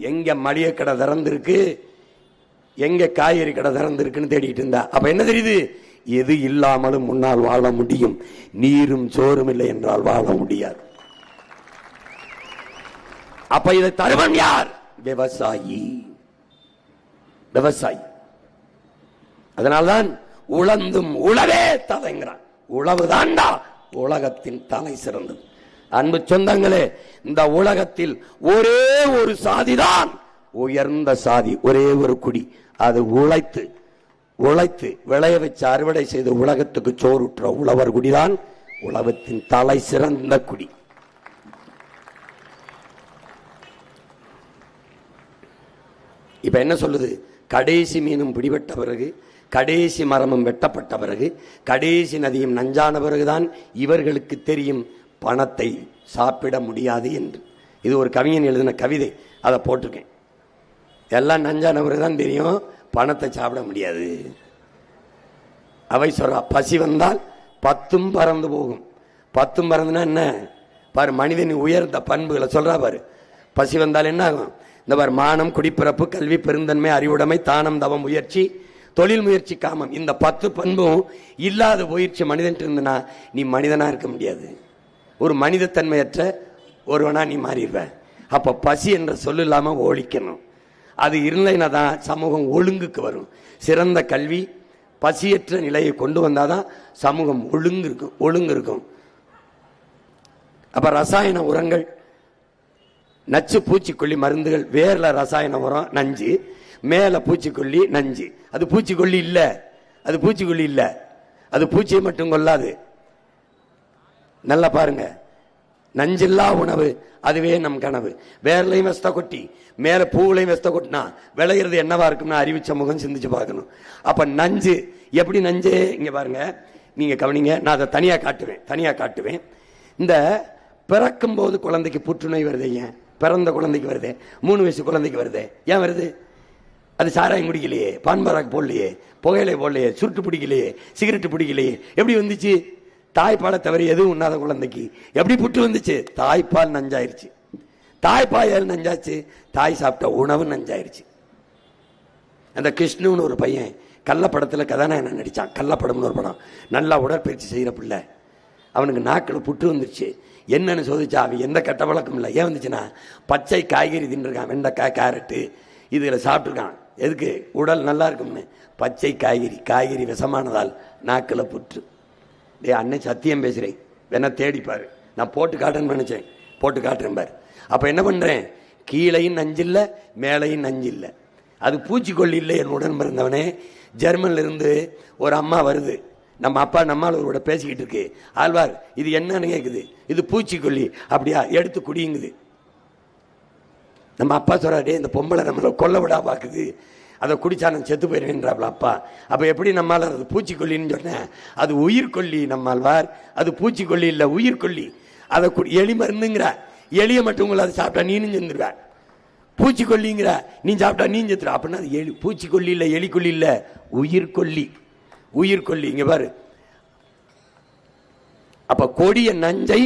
எங்க மளிகை கடை திறந்திருக்கு, எங்க காய்கறி கடை திறந்திருக்குன்னு தேடிட்டு இருந்தா. அப்ப என்ன தெரியுது? எது இல்லாமலும் முன்னால் வாழ முடியும், நீரும் சோறும் இல்லை என்றால் வாழ முடியாது. அப்ப இதை தருவன் யார்? விவசாயி. விவசாயி. அதனால்தான் உழந்தும் உழவே தலைங்கிறான். உழவுதான்டா உலகத்தின் தலை சிறந்தது. அன்பு சொந்தங்களே, இந்த உலகத்தில் ஒரே ஒரு சாதிதான் உயர்ந்த சாதி, ஒரே ஒரு குடி. அது உழைத்து விளைய வச்சு அறுவடை செய்து உலகத்துக்கு சோறுற்ற உழவர் குடிதான் உலகத்தின் தலை சிறந்த குடி. இப்ப என்ன சொல்லுது? கடைசி மீனும் பிடிபட்ட பிறகு, கடைசி மரமும் வெட்டப்பட்ட பிறகு, கடைசி நதியும் நஞ்சான பிறகுதான் இவர்களுக்கு தெரியும் பணத்தை சாப்பிட முடியாது என்று. இது ஒரு கவிஞன் எழுதின கவிதை, அதை போட்டிருக்கேன். எல்லாம் நஞ்சான பிறகுதான் தெரியும் பணத்தை சாப்பிட முடியாது. அவை சொல்றா, பசி வந்தால் 10 பறந்து போகும். 10 பறந்துனா என்ன பாரு, மனிதன் உயர்ந்த பண்புகளை சொல்றா பாரு. பசி வந்தால் என்ன ஆகும்? இந்த பாரு, மானம், குடிப்பிறப்பு, கல்வி, பெருந்தன்மை, அறிவுடைமை, தானம், தவம், முயற்சி, தொழில் முயற்சி, காமம், இந்த 10 பண்பும் இல்லாத போயிடுச்சு மனிதன் இருந்தனா நீ மனிதனா இருக்க முடியாது. ஒரு மனித தன்மையற்ற ஒருவனா நீ மாறிடுவ. அப்ப பசி என்ற சொல்லு இல்லாம ஒழிக்கணும். அது இல்லைன்னா தான் சமூகம் ஒழுங்குக்கு வரும். சிறந்த கல்வி பசியற்ற நிலையை கொண்டு வந்தாதான் சமூகம் ஒழுங்கு இருக்கும். அப்ப ரசாயன உரங்கள், நச்சு பூச்சிக்கொல்லி மருந்துகள், வேர்ல ரசாயன உரம் நஞ்சு, மேல பூச்சிக்கொல்லி நஞ்சு. அது பூச்சிக்கொல்லி இல்ல, அது பூச்சியை மட்டும் கொள்ளாது. நல்லா பாருங்க, நஞ்சில்லா உணவு அதுவே நம் கனவு. வேர்லையும் வெஸ்த கொட்டி மேல பூவுலையும் வெஸ்த கொட்டினா விளையிறது என்னவா இருக்கும்னா அறிவு சமூகம் சிந்திச்சு பார்க்கணும். அப்ப நஞ்சு எப்படி நஞ்சு? இங்க பாருங்க, நீங்க கவனிங்க, நான் அதை தனியா காட்டுவேன். இந்த பிறக்கும் போது குழந்தைக்கு புற்றுநோய் வருது. ஏன்? பிறந்த குழந்தைக்கு வருது, 3 வயசு குழந்தைக்கு வருது. ஏன் வருது? அது சாராயம் குடிக்கலையே, பான்பராக் போடலையே, புகையிலை போடலையே, சுருட்டு பிடிக்கலையே, சிகரெட்டு பிடிக்கலையே. எப்படி வந்துச்சு? தாய்ப்பாலை தவிர எதுவும் உண்ணாத குழந்தைக்கு எப்படி புற்று வந்துச்சு? தாய்ப்பால் நஞ்சாயிருச்சு. தாய்ப்பால் நஞ்சாச்சு, தாய் சாப்பிட்ட உணவு நஞ்சாயிருச்சு. அந்த கிருஷ்ணுன்னு ஒரு பையன் கள்ளப்படத்தில் கதாநாயகன் நடிச்சான். கள்ளப்படம்னு ஒரு படம், நல்லா உடற்பயிற்சி செய்யற பிள்ளை. அவனுக்கு நாக்கில் புற்று வந்துருச்சு. என்னன்னு சோதிச்சா அவன் எந்த கெட்ட பழக்கம் இல்லை. ஏன் வந்துச்சுன்னா பச்சை காய்கறி தின்றுருக்கான். வெண்டைக்காய், கேரட்டு இதுகளை சாப்பிட்டுருக்கான். எதுக்கு? உடல் நல்லா இருக்கும்னு. பச்சை காய்கறி விஷமானதால் நாக்கில் புற்று. அன்னை சத்தியம் பேசுறேன், வேணா தேடிப்பாரு. நான் போட்டு காட்டுறேன்னு நினைச்சேன், போட்டு காட்டுறேன் பாரு. அப்ப என்ன பண்றேன்? கீழையும் நஞ்சில்லை, மேலையும் நஞ்சில்லை. அது பூச்சிக்கொல்லி இல்லை. என் உடன் பிறந்தவனே, ஜெர்மன்ல இருந்து ஒரு அம்மா வருது. நம்ம அப்பா நம்மளோட பேசிக்கிட்டு இருக்கு. ஆழ்வார், இது என்னன்னு கேக்குது. இது பூச்சிக்கொல்லி. அப்படியா? எடுத்து குடியுங்குது. நம்ம அப்பா சொல்றாரு, இந்த பொம்பளை நம்மள கொல்ல விடா பாக்குது, அதை குடிச்சா நான் செத்து போயிருவேன்றாப்ல அப்பா. அப்ப எப்படி நம்மால் அது பூச்சிக்கொல்லின்னு சொன்னேன்? அது உயிர்கொல்லி நம்மாழ்வார். அது பூச்சிக்கொல்லி இல்ல, உயிர்கொல்லி. அதை எலி மருந்துங்கிற, எலியை மட்டும் உங்களை அதை சாப்பிட்டா நீனும் செத்துருவ. பூச்சிக்கொல்லிங்கிற, நீ சாப்பிட்டா நீ செத்துற. அப்படின்னா அது பூச்சிக்கொல்லி இல்ல, எலிக்கொல்லி இல்ல, உயிர்கொல்லி. இங்க பாரு. அப்ப கொடிய நஞ்சை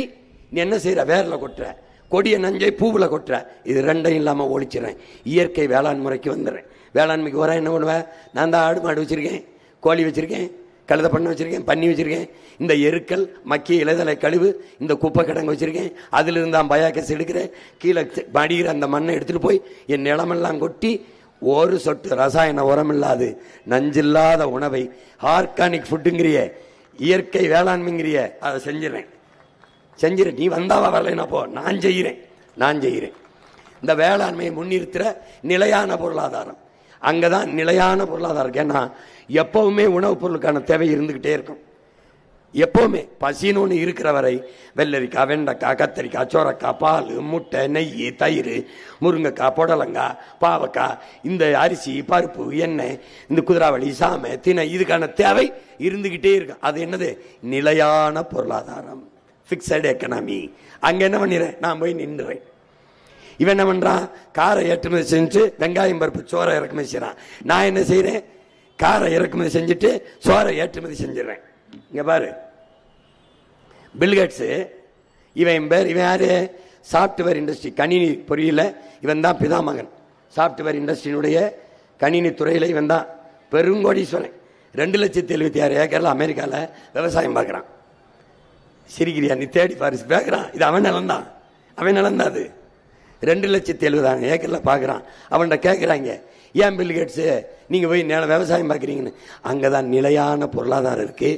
நீ என்ன செய்யற? வேர்ல கொட்டுற. கொடிய நஞ்சை பூவுல கொட்டுற. இது ரெண்டையும் இல்லாம ஒழிச்சிடறேன். இயற்கை வேளாண் முறைக்கு வந்துடுறேன். வேளாண்மைக்கு வர என்ன பண்ணுவேன்? நான் தான் ஆடு மாடு வச்சிருக்கேன், கோழி வச்சிருக்கேன், கழுத பண்ணை வச்சிருக்கேன், பன்னி வச்சிருக்கேன். இந்த எருக்கள், மக்கிய இலைதலை கழிவு, இந்த குப்பை கிடங்கு வச்சிருக்கேன். அதுல இருந்து தான் பயாக்கஸ் எடுக்கிறேன். கீழே மடிகிற அந்த மண்ணை எடுத்துட்டு போய் என் நிலமெல்லாம் கொட்டி ஒரு சொட்டு ரசாயன உரம் இல்லாது நஞ்சில்லாத உணவை ஆர்கானிக் ஃபுட்டுங்கிறிய, இயற்கை வேளாண்மைங்கிறிய, அதை செஞ்சிடறேன். நீ வந்தாவா வரலைன்னா போ, நான் செய்கிறேன். இந்த வேளாண்மையை முன்னிறுத்துற நிலையான பொருளாதாரம், அங்கதான் நிலையான பொருளாதாரம். ஏன்னா எப்பவுமே உணவுப் பொருளுக்கான தேவை இருந்துகிட்டே இருக்கும். எப்பவுமே பசின்னு ஒன்று இருக்கிற வரை வெள்ளரிக்காய், வெண்டைக்காய், கத்தரிக்காய், சோரக்காய், பால், முட்டை, நெய், தயிர், முருங்கைக்காய், புடலங்காய், பாவக்காய், இந்த அரிசி, பருப்பு, எண்ணெய், இந்த குதிராவளி, சாமை, திணை, இதுக்கான தேவை இருந்துகிட்டே இருக்கு. அது என்னது? நிலையான பொருளாதாரம், பிக்சட் எக்கனாமி. அங்க என்ன பண்ணிடுறேன், நான் போய் நின்றுறேன். இவன் என்ன பண்றான்? காரை ஏற்றுமதி செஞ்சு வெங்காயம், பருப்பு, சோறை இறக்குமதி செய்யறான். நான் என்ன செய்யறேன்? காரை இறக்குமதி செஞ்சுட்டு சோறை ஏற்றுமதி செஞ்சிடறேன். இங்க பாரு, பில்கேட்ஸ், இவன் பேர், இவன் யாரு? சாப்ட்வேர் இண்டஸ்ட்ரி, கணினி பொறியியல இவன் தான் பிதாமகன். சாப்ட்வேர் இண்டஸ்ட்ரியினுடைய கணினி துறையில இவன் தான் பெருங்கோடீஸ்வரன். 2,76,000 ஏக்கர்ல அமெரிக்கால விவசாயம் பார்க்கிறான். சிரிக்கிறியா? நீ தேடி பாரிஸ் பார்க்கிறான். இது அவன் நிலம்தான், அவன் நிலம்தான். அது 2,70,000 ஏக்கர்ல பார்க்கிறான். அவன்கிட்ட கேட்கிறாங்க, ஏன் பில்கேட்ஸ் நீங்க போய் விவசாயம் பார்க்குறீங்கன்னு? அங்கதான் நிலையான பொருளாதாரம் இருக்கு,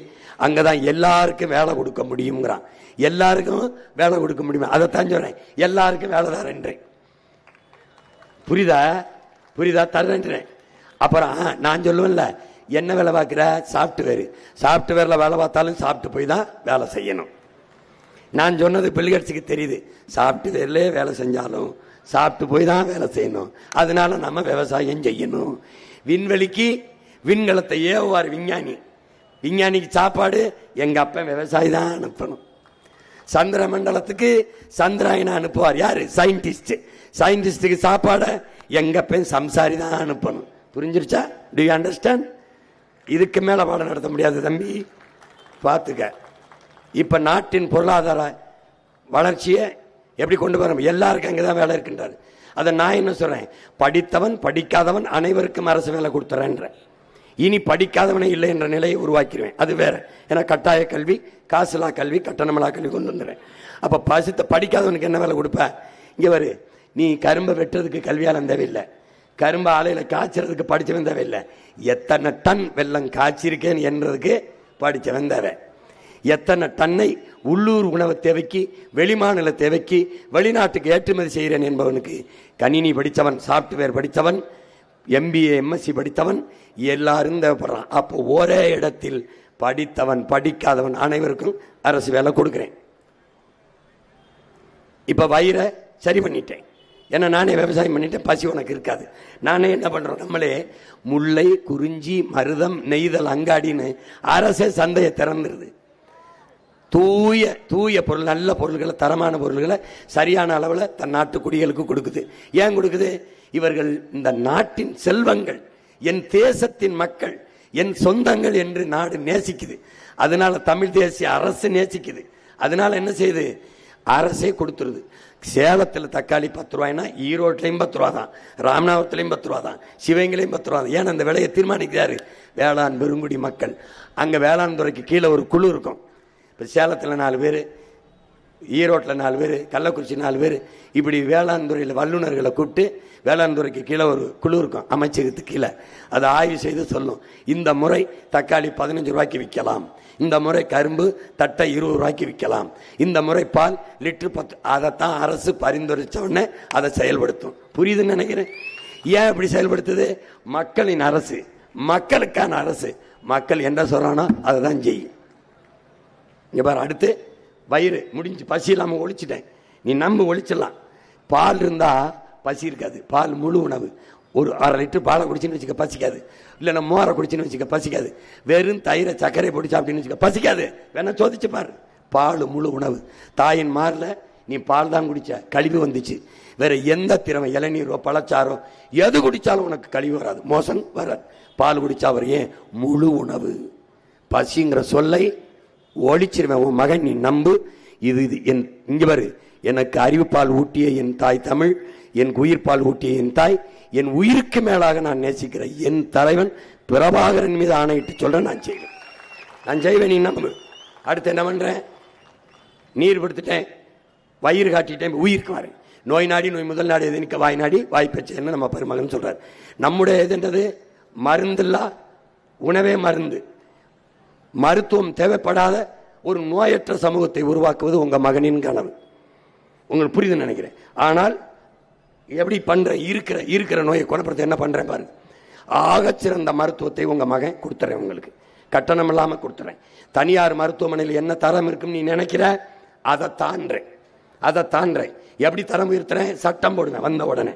அங்கதான் எல்லாருக்கும் வேலை கொடுக்க முடியுங்கிறான். எல்லாருக்கும் வேலை கொடுக்க முடியும், அதைத்தான் சொல்றேன். எல்லாருக்கும் வேலை தரேன்றேன். புரியுதா? புரியுதா? தரேன்றேன். அப்புறம் நான் சொல்லுவேன்ல, என்ன வேலை பார்க்கிற? சாப்ட்வேர். சாப்ட்வேர்ல வேலை பார்த்தாலும் சாப்பிட்டு போய் தான் வேலை செய்யணும். நான் சொன்னது பில்கேட்ஸுக்கு தெரியுது. சாப்ட்வேர்லேயே வேலை செஞ்சாலும் சாப்பிட்டு போய் தான் வேலை செய்யணும். அதனால நம்ம விவசாயம் செய்யணும். விண்வெளிக்கு விண்கலத்தை ஏவுவார் விஞ்ஞானி. விஞ்ஞானிக்கு சாப்பாடு எங்க அப்பன் விவசாயி தான் அனுப்பணும். சந்திர மண்டலத்துக்கு சந்திராயனை அனுப்புவார் யாரு? சயின்டிஸ்ட். சயின்டிஸ்டுக்கு சாப்பாடு எங்க அப்பன் சம்சாரி தான் அனுப்பணும். புரிஞ்சிருச்சா? Do you understand? இதுக்கு மேல பாடம் நடத்த முடியாது தம்பி, பார்த்துக்க. இப்ப நாட்டின் பொருளாதார வளர்ச்சியை எப்படி கொண்டு வர? எல்லாருக்கும் அங்கதான் வேலை இருக்கின்றாரு. அதை நான் என்ன சொல்றேன்? படித்தவன் படிக்காதவன் அனைவருக்கும் அரசு வேலை கொடுத்துறேன்ற. இனி படிக்காதவனே இல்லை என்ற நிலையை உருவாக்கிடுவேன். அது வேற. ஏன்னா கட்டாய கல்வி, காசுலா கல்வி, கட்டணமில்லா கல்வி கொண்டு வந்துடுறேன். அப்ப படிக்காதவனுக்கு என்ன வேலை கொடுப்ப? இங்க வரு, நீ கரும்பை வெட்டுறதுக்கு கல்வியாளன் தேவையில்லை, கரும்பு ஆலையில காய்ச்சறதுக்கு படிச்சவன் தேவையில்லை, எத்தனை டன் வெள்ளம் காய்ச்சிருக்கேன் என்றதுக்கு படிச்சவன் தேவை. எத்தனை டன்னை உள்ளூர் உணவு தேவைக்கு, வெளிமாநில தேவைக்கு, வெளிநாட்டுக்கு ஏற்றுமதி செய்கிறேன் என்பவனுக்கு கணினி படித்தவன், சாப்ட்வேர் படித்தவன், MBA MSc படித்தவன் எல்லாரும் தேவைப்படுறான். அப்போ ஒரே இடத்தில் படித்தவன் படிக்காதவன் அனைவருக்கும் அரசு வேலை கொடுக்கிறேன். இப்ப வயிறை சரி பண்ணிட்டேன். ஏன்னா நானே விவசாயம் பண்ணிட்டேன், பசி உனக்கு இருக்காது. நானே என்ன பண்றோம், நம்மளே முல்லை, குறிஞ்சி, மருதம், நெய்தல் அங்காடின்னு அரசே சந்தையை திறந்துருது. தூய தூய பொருள், நல்ல பொருள்களை, தரமான பொருள்களை சரியான அளவில் தன் நாட்டு குடிகளுக்கு கொடுக்குது. ஏன் கொடுக்குது? இவர்கள் இந்த நாட்டின் செல்வங்கள், என் தேசத்தின் மக்கள், என் சொந்தங்கள் என்று நாடு நேசிக்குது. அதனால தமிழ் தேசிய அரசு நேசிக்குது. அதனால என்ன செய்யுது? அரசே கொடுத்துருது. சேலத்தில் தக்காளி 10 ரூபாய்னா ஈரோட்லையும் 10 ரூபா தான், ராமநாதத்திலையும் 10 ரூபா தான், சிவகங்கையிலையும் 10 ரூபா தான். ஏன்னா அந்த விலையை தீர்மானிக்கிறாரு வேளாண் பெருங்குடி மக்கள். அங்க வேளாண் துறைக்கு கீழே ஒரு குழு இருக்கும். இப்போ சேலத்தில் 4 பேர், ஈரோட்டில் 4 பேர், கள்ளக்குறிச்சி 4 பேர், இப்படி வேளாண் துறையில் வல்லுநர்களை கூப்பிட்டு வேளாண் துறைக்கு கீழே ஒரு குழு இருக்கும், அமைச்சகத்துக்கு கீழே. அதை ஆய்வு செய்து சொல்லும், இந்த முறை தக்காளி 15 ரூபாய்க்கு விற்கலாம், இந்த முறை கரும்பு தட்டை 20 ரூபாய்க்கு விற்கலாம், இந்த முறை பால் லிட்டர் 10. அதைத்தான் அரசு பரிந்துரைச்ச உடனே அதை செயல்படுத்தும். புரியுதுன்னு நினைக்கிறேன். ஏன் இப்படி செயல்படுத்துது? மக்களின் அரசு, மக்களுக்கான அரசு. மக்கள் என்ன சொல்றானோ அதை தான் செய்யும். இங்க பாரு, அடுத்து வயிறு முடிஞ்சு, பசி இல்லாம ஒழிச்சிட்டேன். நீ நம்பு ஒழிச்சிடலாம். பால் இருந்தா பசி இருக்காது. பால் முழு உணவு. ஒரு 1/2 லிட்டர் பாலை குடிச்சுன்னு வச்சுக்க பசிக்காது. இல்லைன்னா மோரை குடிச்சுன்னு வச்சுக்க பசிக்காது. வெறும் தயிரை சர்க்கரை போட்டு சாப்பிட்டுன்னு வச்சுக்க பசிக்காது. வேணா சோதிச்சு பாரு. பால் முழு உணவு. தாயின் மார்ல நீ பால் தான் குடிச்ச, கழிவு வந்துச்சு. வேற எந்த திறமை, இளநீரோ பழச்சாரோ எது குடிச்சாலும் உனக்கு கழிவு வராது, மோசம் வராது. பால் குடிச்சா வர. ஏன்? முழு உணவு. பசிங்கிற சொல்லை ஒழிச்சிருவேன். உன் மகன், நீ நம்பு. இது இங்க பாரு, எனக்கு அறிவுப்பால் ஊட்டிய என் தாய் தமிழ், என் உயிர்ப்பால் ஊட்டிய என் தாய், என் உயிருக்கு மேலாக நான் நேசிக்கிற என் தலைவன் பிரபாகரன் மீது ஆணையிட்டு சொல்றேன், நான் செய்வேன், நான் செய்வேன், நீ நம்பு. அடுத்து என்ன பண்றேன்? நீர் படுத்துட்டேன், வயிறு காட்டிட்டேன், உயிருக்கு வரேன். நோய் நாடி நோய் முதல் நாடு எதுனிக்க வாய் நாடி வாய்ப்பேச்சேன்னு நம்ம பெருமகன் சொல்றாரு. நம்முடைய எதுன்றது மருந்தில்லா உணவே மருந்து. மருத்துவம் தேவைப்படாத ஒரு நோயற்ற சமூகத்தை உருவாக்குவது உங்க மகனின் கனவு. உங்களுக்கு புரியுதுன்னு நினைக்கிறேன். ஆனால் எப்படி பண்ற? இருக்கிற நோயை குணப்படுத்த என்ன பண்றேன் பாருங்க. ஆகச்சிறந்த மருத்துவத்தை உங்க மகன் கொடுத்துறேன் உங்களுக்கு. கட்டணம் இல்லாம கொடுத்துறேன். தனியார் மருத்துவமனையில் என்ன தரம் இருக்கும் நீ நினைக்கிற, அதை தாண்டேன். எப்படி தரம் உயர்த்துறேன்? சட்டம் போடுவேன். வந்த உடனே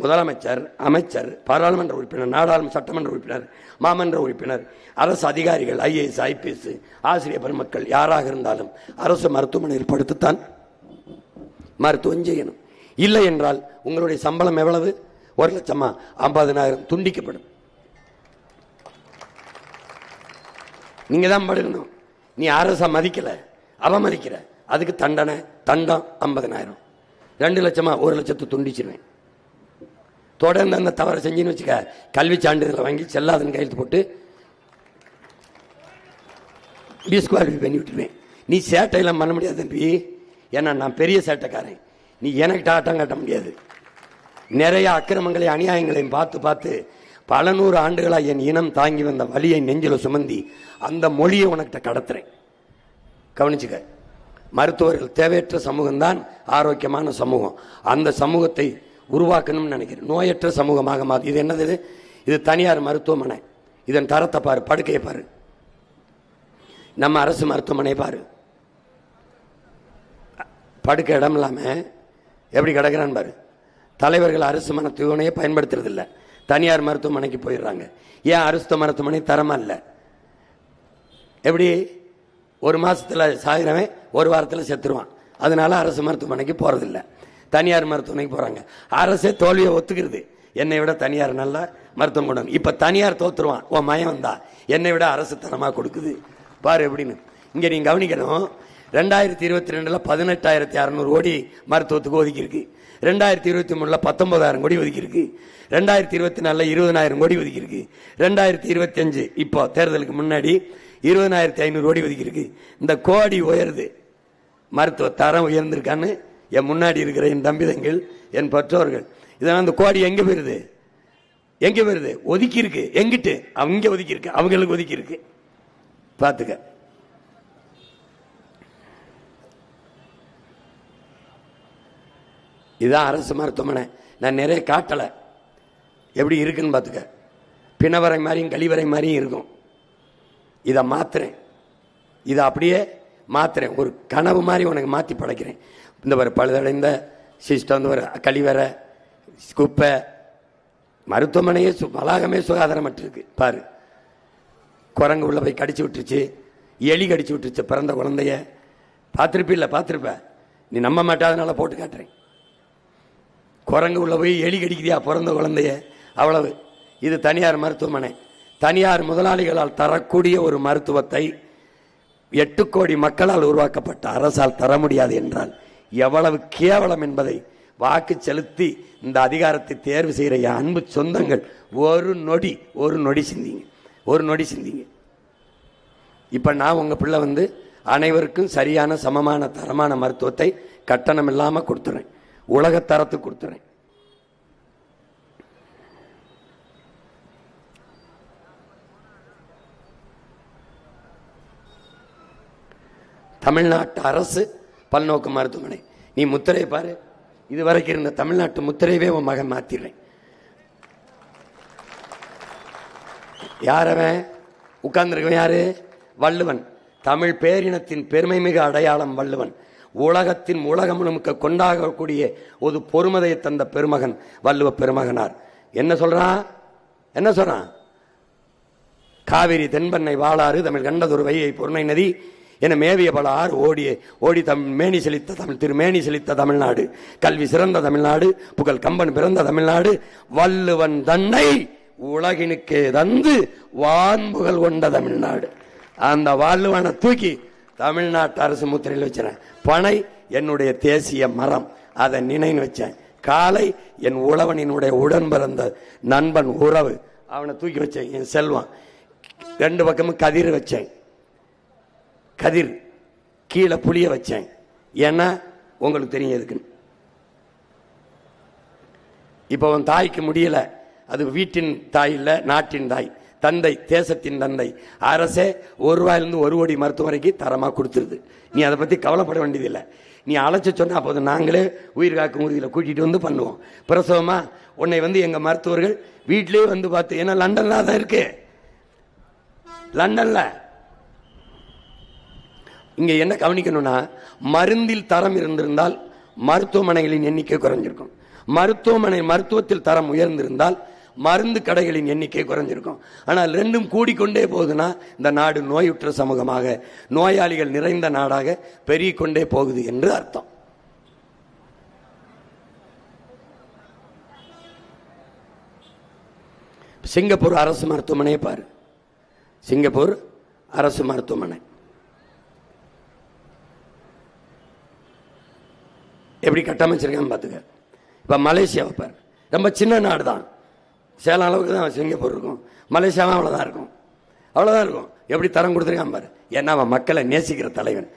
முதலமைச்சர், அமைச்சர், பாராளுமன்ற உறுப்பினர், நாடாளுமன்ற சட்டமன்ற உறுப்பினர், மாமன்ற உறுப்பினர், அரசு அதிகாரிகள், IAS, IPS, ஆசிரியர் பெருமக்கள் யாராக இருந்தாலும் அரசு மருத்துவமனையில் படுத்துத்தான் மருத்துவம் செய்யணும். இல்லை என்றால் உங்களுடைய சம்பளம் எவ்வளவு? 1,50,000 துண்டிக்கப்படும். நீங்க தான் படுக்கணும். நீ அரச மதிக்கல, அவமதிக்கிற, அதுக்கு தண்டம் 50,000. 2 லட்சமா 1 லட்சத்தை துண்டிச்சிருவேன். தொடர்ந்து அந்த தவறை செஞ்சுன்னு வச்சுக்க, கல்வி சான்றிதழ் வாங்கி செல்லாதன்னு கையெழுத்து போட்டு டிஸ்குவாலிஃபை பண்ணி விட்டுருவேன். நீ சேட்டையெல்லாம் பண்ண முடியாது தம்பி. ஏன்னா நான் பெரிய சேட்டைக்காரன். நீ எனக்கு ஆட்டம் காட்ட முடியாது. நிறைய அக்கிரமங்களையும் அநியாயங்களையும் பார்த்து பல நூறு ஆண்டுகளா என் இனம் தாங்கி வந்த வலியை நெஞ்சில சுமந்தி அந்த மொழியை உனக்கிட்ட கடத்துறேன். கவனிச்சுக்க. மருத்துவர்கள் தேவையற்ற சமூகம் தான் ஆரோக்கியமான சமூகம். அந்த சமூகத்தை உருவாக்கணும்னு நினைக்கிறேன். நோயற்ற சமூகமாக மாறு. இது என்னது? இது தனியார் மருத்துவமனை. இதன் தரத்தை பாரு, படுக்கையை பாரு. நம்ம அரசு மருத்துவமனை பாரு, படுக்க இடம் இல்லாம எப்படி கிடக்கிறான்னு பாரு. தலைவர்கள் அரசு மருத்துவமனையை பயன்படுத்துறது இல்லை, தனியார் மருத்துவமனைக்கு போயிடுறாங்க. ஏன் அரசு மருத்துவமனை தரமா இல்லை? எப்படி? ஒரு மாசத்துல சாகிறவன் ஒரு வாரத்தில் செத்துருவான். அதனால அரசு மருத்துவமனைக்கு போறதில்லை, தனியார் மருத்துவமனைக்கு போறாங்க. அரசே தோல்வியை ஒத்துக்கிறது. என்னை விட தனியார் நல்லா மருத்துவம் கொண்டு. இப்ப தனியார் தோத்துருவான். உன் மயம் வந்தா என்னை விட அரசு தரமா கொடுக்குது பாரு எப்படின்னு. இங்க நீங்க கவனிக்கணும். 2022 18,600 கோடி மருத்துவத்துக்கு ஒதுக்கி இருக்கு. 2023 19,000 கோடி ஒதுக்கி இருக்கு. 2024 20,000 கோடி ஒதுக்கி இருக்கு. 2025 இப்போ தேர்தலுக்கு முன்னாடி 20,500 கோடி ஒதுக்கி இருக்கு. இந்த கோடி உயருது. மருத்துவ தரம் உயர்ந்திருக்கான்னு என் முன்னாடி இருக்கிற என் தம்பிதங்கள், என் பெற்றோர்கள், இதெல்லாம் அந்த கோடி எங்க போயிருது? ஒதுக்கி இருக்கு. எங்கிட்டு? அவங்க ஒதுக்கி இருக்கு, அவங்களுக்கு ஒதுக்கி இருக்கு. பாத்துக்க. இதுதான் அரசு மருத்துவமனை. நான் நிறைய காட்டல, எப்படி இருக்குன்னு பாத்துக்க. பிணவரை மாதிரியும் கழிவறை மாதிரியும் இருக்கும். இதை மாத்துறேன், இதை அப்படியே மாத்துறேன். ஒரு கனவு மாதிரி உனக்கு மாத்தி படைக்கிறேன். இந்த ஒரு பழுதடைந்த சிஸ்டம், இந்த ஒரு கழிவறை, குப்பை, மருத்துவமனையே வளாகமே சுகாதாரமற்று இருக்கு பாரு. குரங்கு உள்ள போய் கடிச்சு விட்டுருச்சு, எலி கடிச்சு விட்டுருச்சு பிறந்த குழந்தைய. பார்த்திருப்ப. நீ நம்ப மாட்டாதனால போட்டு காட்டுறேன். குரங்கு உள்ள போய் எலி கடிக்குதியா பிறந்த குழந்தைய? அவ்வளவு. இது தனியார் மருத்துவமனை. தனியார் முதலாளிகளால் தரக்கூடிய ஒரு மருத்துவத்தை 8 கோடி மக்களால் உருவாக்கப்பட்ட அரசால் தர முடியாது என்றால் எவ்வளவு கேவலம் என்பதை வாக்கு செலுத்தி இந்த அதிகாரத்தை தேர்வு செய்கிற என் அன்பு சொந்தங்கள் ஒரு நொடி சிந்திங்க. இப்ப நான் உங்க பிள்ளை அனைவருக்கும் சரியான சமமான தரமான மருத்துவத்தை கட்டணம் இல்லாம கொடுத்துறேன், உலக தரத்துக்கு கொடுத்துறேன். தமிழ்நாட்டு அரசு பல்நோக்கு மருத்துவமனை. நீ முத்திரை பாரு. இதுவரைக்கும் இருந்த தமிழ்நாட்டு முத்திரையவே உன் மகன் மாத்திடுறேன். யாரவன் உட்கார்ந்துருக்கவன்? யாரு? வள்ளுவன். தமிழ் பேரினத்தின் பெருமை மிகு அடையாளம் வள்ளுவன். உலகத்தின் உலகம் முழுக்க கொண்டாடக்கூடிய ஒரு பொறுமதையை தந்த பெருமகன் வள்ளுவ பெருமகனார். என்ன சொல்றான்? காவிரி தென்பண்ணை வாளாறு தமிழ் கண்டதொரு வையை பொருணை நதி என மேவிய பல ஆறு ஓடி மேனி செழித்த தமிழ் திருமேனி செழித்த தமிழ்நாடு, கல்வி சிறந்த தமிழ்நாடு, புகழ் கம்பன் பிறந்த தமிழ்நாடு, வள்ளுவன் தன்னை உலகினுக்கே தந்து வான்புகழ் கொண்ட தமிழ்நாடு. அந்த வள்ளுவனை தூக்கி தமிழ்நாட்டு அரசு முத்திரையில் வச்சேன். பனை என்னுடைய தேசிய மரம், அதை நினைன்னு வச்சேன். காலை என் உழவனினுடைய உடன் பிறந்த நண்பன் உறவு, அவனை தூக்கி வச்சேன். என் செல்வம். 2 பக்கமும் கதிர் வச்சேன். கதிர் கீழே புளிய வச்சேன். ஏன்னா உங்களுக்கு தெரியும் எதுக்குன்னு. இப்ப அவன் தாய்க்கு முடியல, அது வீட்டின் தாய் இல்ல, நாட்டின் தாய், தந்தை, தேசத்தின் தந்தை. அரசே 1 ரூபாயிலிருந்து 1 கோடி மருத்துவமனைக்கு தரமா கொடுத்துருது. நீ அதை பத்தி கவலைப்பட வேண்டியதில்லை. நீ அழைச்சு சொன்னா போதும், நாங்களே உயிர் காக்கும் ஊர்தியில கூட்டிட்டு பண்ணுவோம். பிரசவமா உன்னை எங்க மருத்துவர்கள் வீட்டிலேயே பார்த்து, ஏன்னா லண்டன்ல தான் இருக்கு. லண்டன்ல. இங்க என்ன கவனிக்கணும்னா, மருந்தில் தரம் இருந்திருந்தால் மருத்துவமனைகளின் எண்ணிக்கை குறைஞ்சிருக்கும். மருத்துவத்தில் தரம் உயர்ந்திருந்தால் மருந்து கடைகளின் எண்ணிக்கை குறைஞ்சிருக்கும். ஆனால் ரெண்டும் கூடிக்கொண்டே போகுதுன்னா இந்த நாடு நோயுற்ற சமூகமாக, நோயாளிகள் நிறைந்த நாடாக பெருகிக்கொண்டே போகுது என்று அர்த்தம். சிங்கப்பூர் அரசு மருத்துவமனையை பாரு. சிங்கப்பூர் அரசு மருத்துவமனை எப்படி கட்டமைச்சிருக்கான்னு பார்த்துக்க. இப்போ மலேசியாவை பாரு, ரொம்ப சின்ன நாடு தான், சேலம் அளவுக்கு தான் சிங்கப்பூர் இருக்கும். மலேசியாவும் அவ்வளோதான் இருக்கும். எப்படி தரம் கொடுத்துருக்கான் பாரு. ஏன்னா அவன் மக்களை நேசிக்கிற தலைவன்.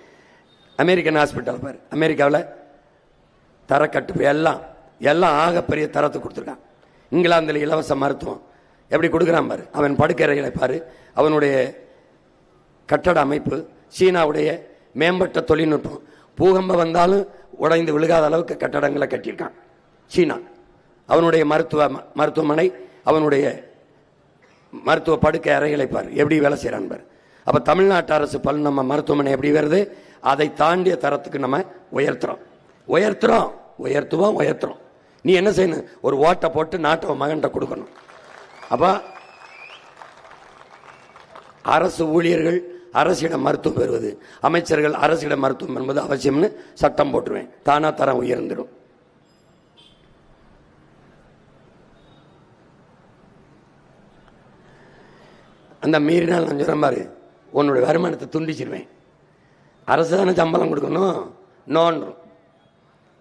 அமெரிக்கன் ஹாஸ்பிட்டல் பாரு, அமெரிக்காவில் தரக்கட்டு எல்லாம் ஆகப்பெரிய தரத்தை கொடுத்துருக்கான். இங்கிலாந்தில் இலவச மருத்துவம் எப்படி கொடுக்குறான் பாரு. அவன் படுக்கறைகளை பாரு, அவனுடைய கட்டட அமைப்பு, சீனாவுடைய மேம்பட்ட தொழில்நுட்பம். பூகம்பம் வந்தாலும் உடைந்து விழுகாத அளவுக்கு கட்டடங்களை கட்டியிருக்கான் சீனா. அவனுடைய மருத்துவமனை, அவனுடைய மருத்துவ படுக்கை அறைகளை பாரு, எப்படி வேலை செய்யறான் பாரு. அப்ப தமிழ்நாட்டு அரசு நம்ம மருத்துவமனை எப்படி வருது? அதை தாண்டிய தரத்துக்கு நம்ம உயர்த்துவோம். நீ என்ன செய்யணும்? ஒரு ஓட்டை போட்டு நாட்டை மகன்கிட்ட கொடுக்கணும். அப்ப அரசு ஊழியர்கள் அரசிடம் மருத்துவம் பெறுவது, அமைச்சர்கள் அரசிடம் மருத்துவம் என்பது அவசியம்னு சட்டம் போட்டுருவேன். தானா தரம் உயர்ந்துடும். அந்த மீறினால் நான் சொல்றேன் பாரு, உன்னுடைய வருமானத்தை துண்டிச்சிருவேன். அரசு தானே சம்பளம் கொடுக்கணும். நோன்றும்.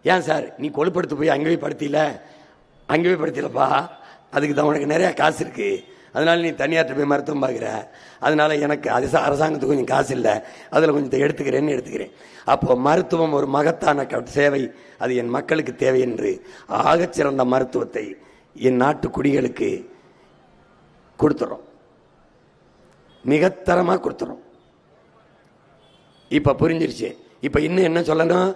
ஏன் சார் நீ கொழுப்படுத்து போய் அங்கே போய் படுத்திலப்பா, அதுக்கு தான் உனக்கு நிறைய காசு இருக்கு, அதனால நீ தனியார்ட்ட போய் மருத்துவம் பார்க்குற, அதனால எனக்கு அது அரசாங்கத்துக்கு கொஞ்சம் காசு இல்லை, அதில் கொஞ்சம் எடுத்துக்கிறேன். அப்போ மருத்துவம் ஒரு மகத்தான சேவை, அது என் மக்களுக்கு தேவை என்று ஆகச்சிறந்த மருத்துவத்தை என் நாட்டு குடிகளுக்கு கொடுத்துறோம், மிகத்தரமாக கொடுத்துறோம். இப்போ புரிஞ்சிருச்சு. இப்போ இன்னும் என்ன சொல்லணும்?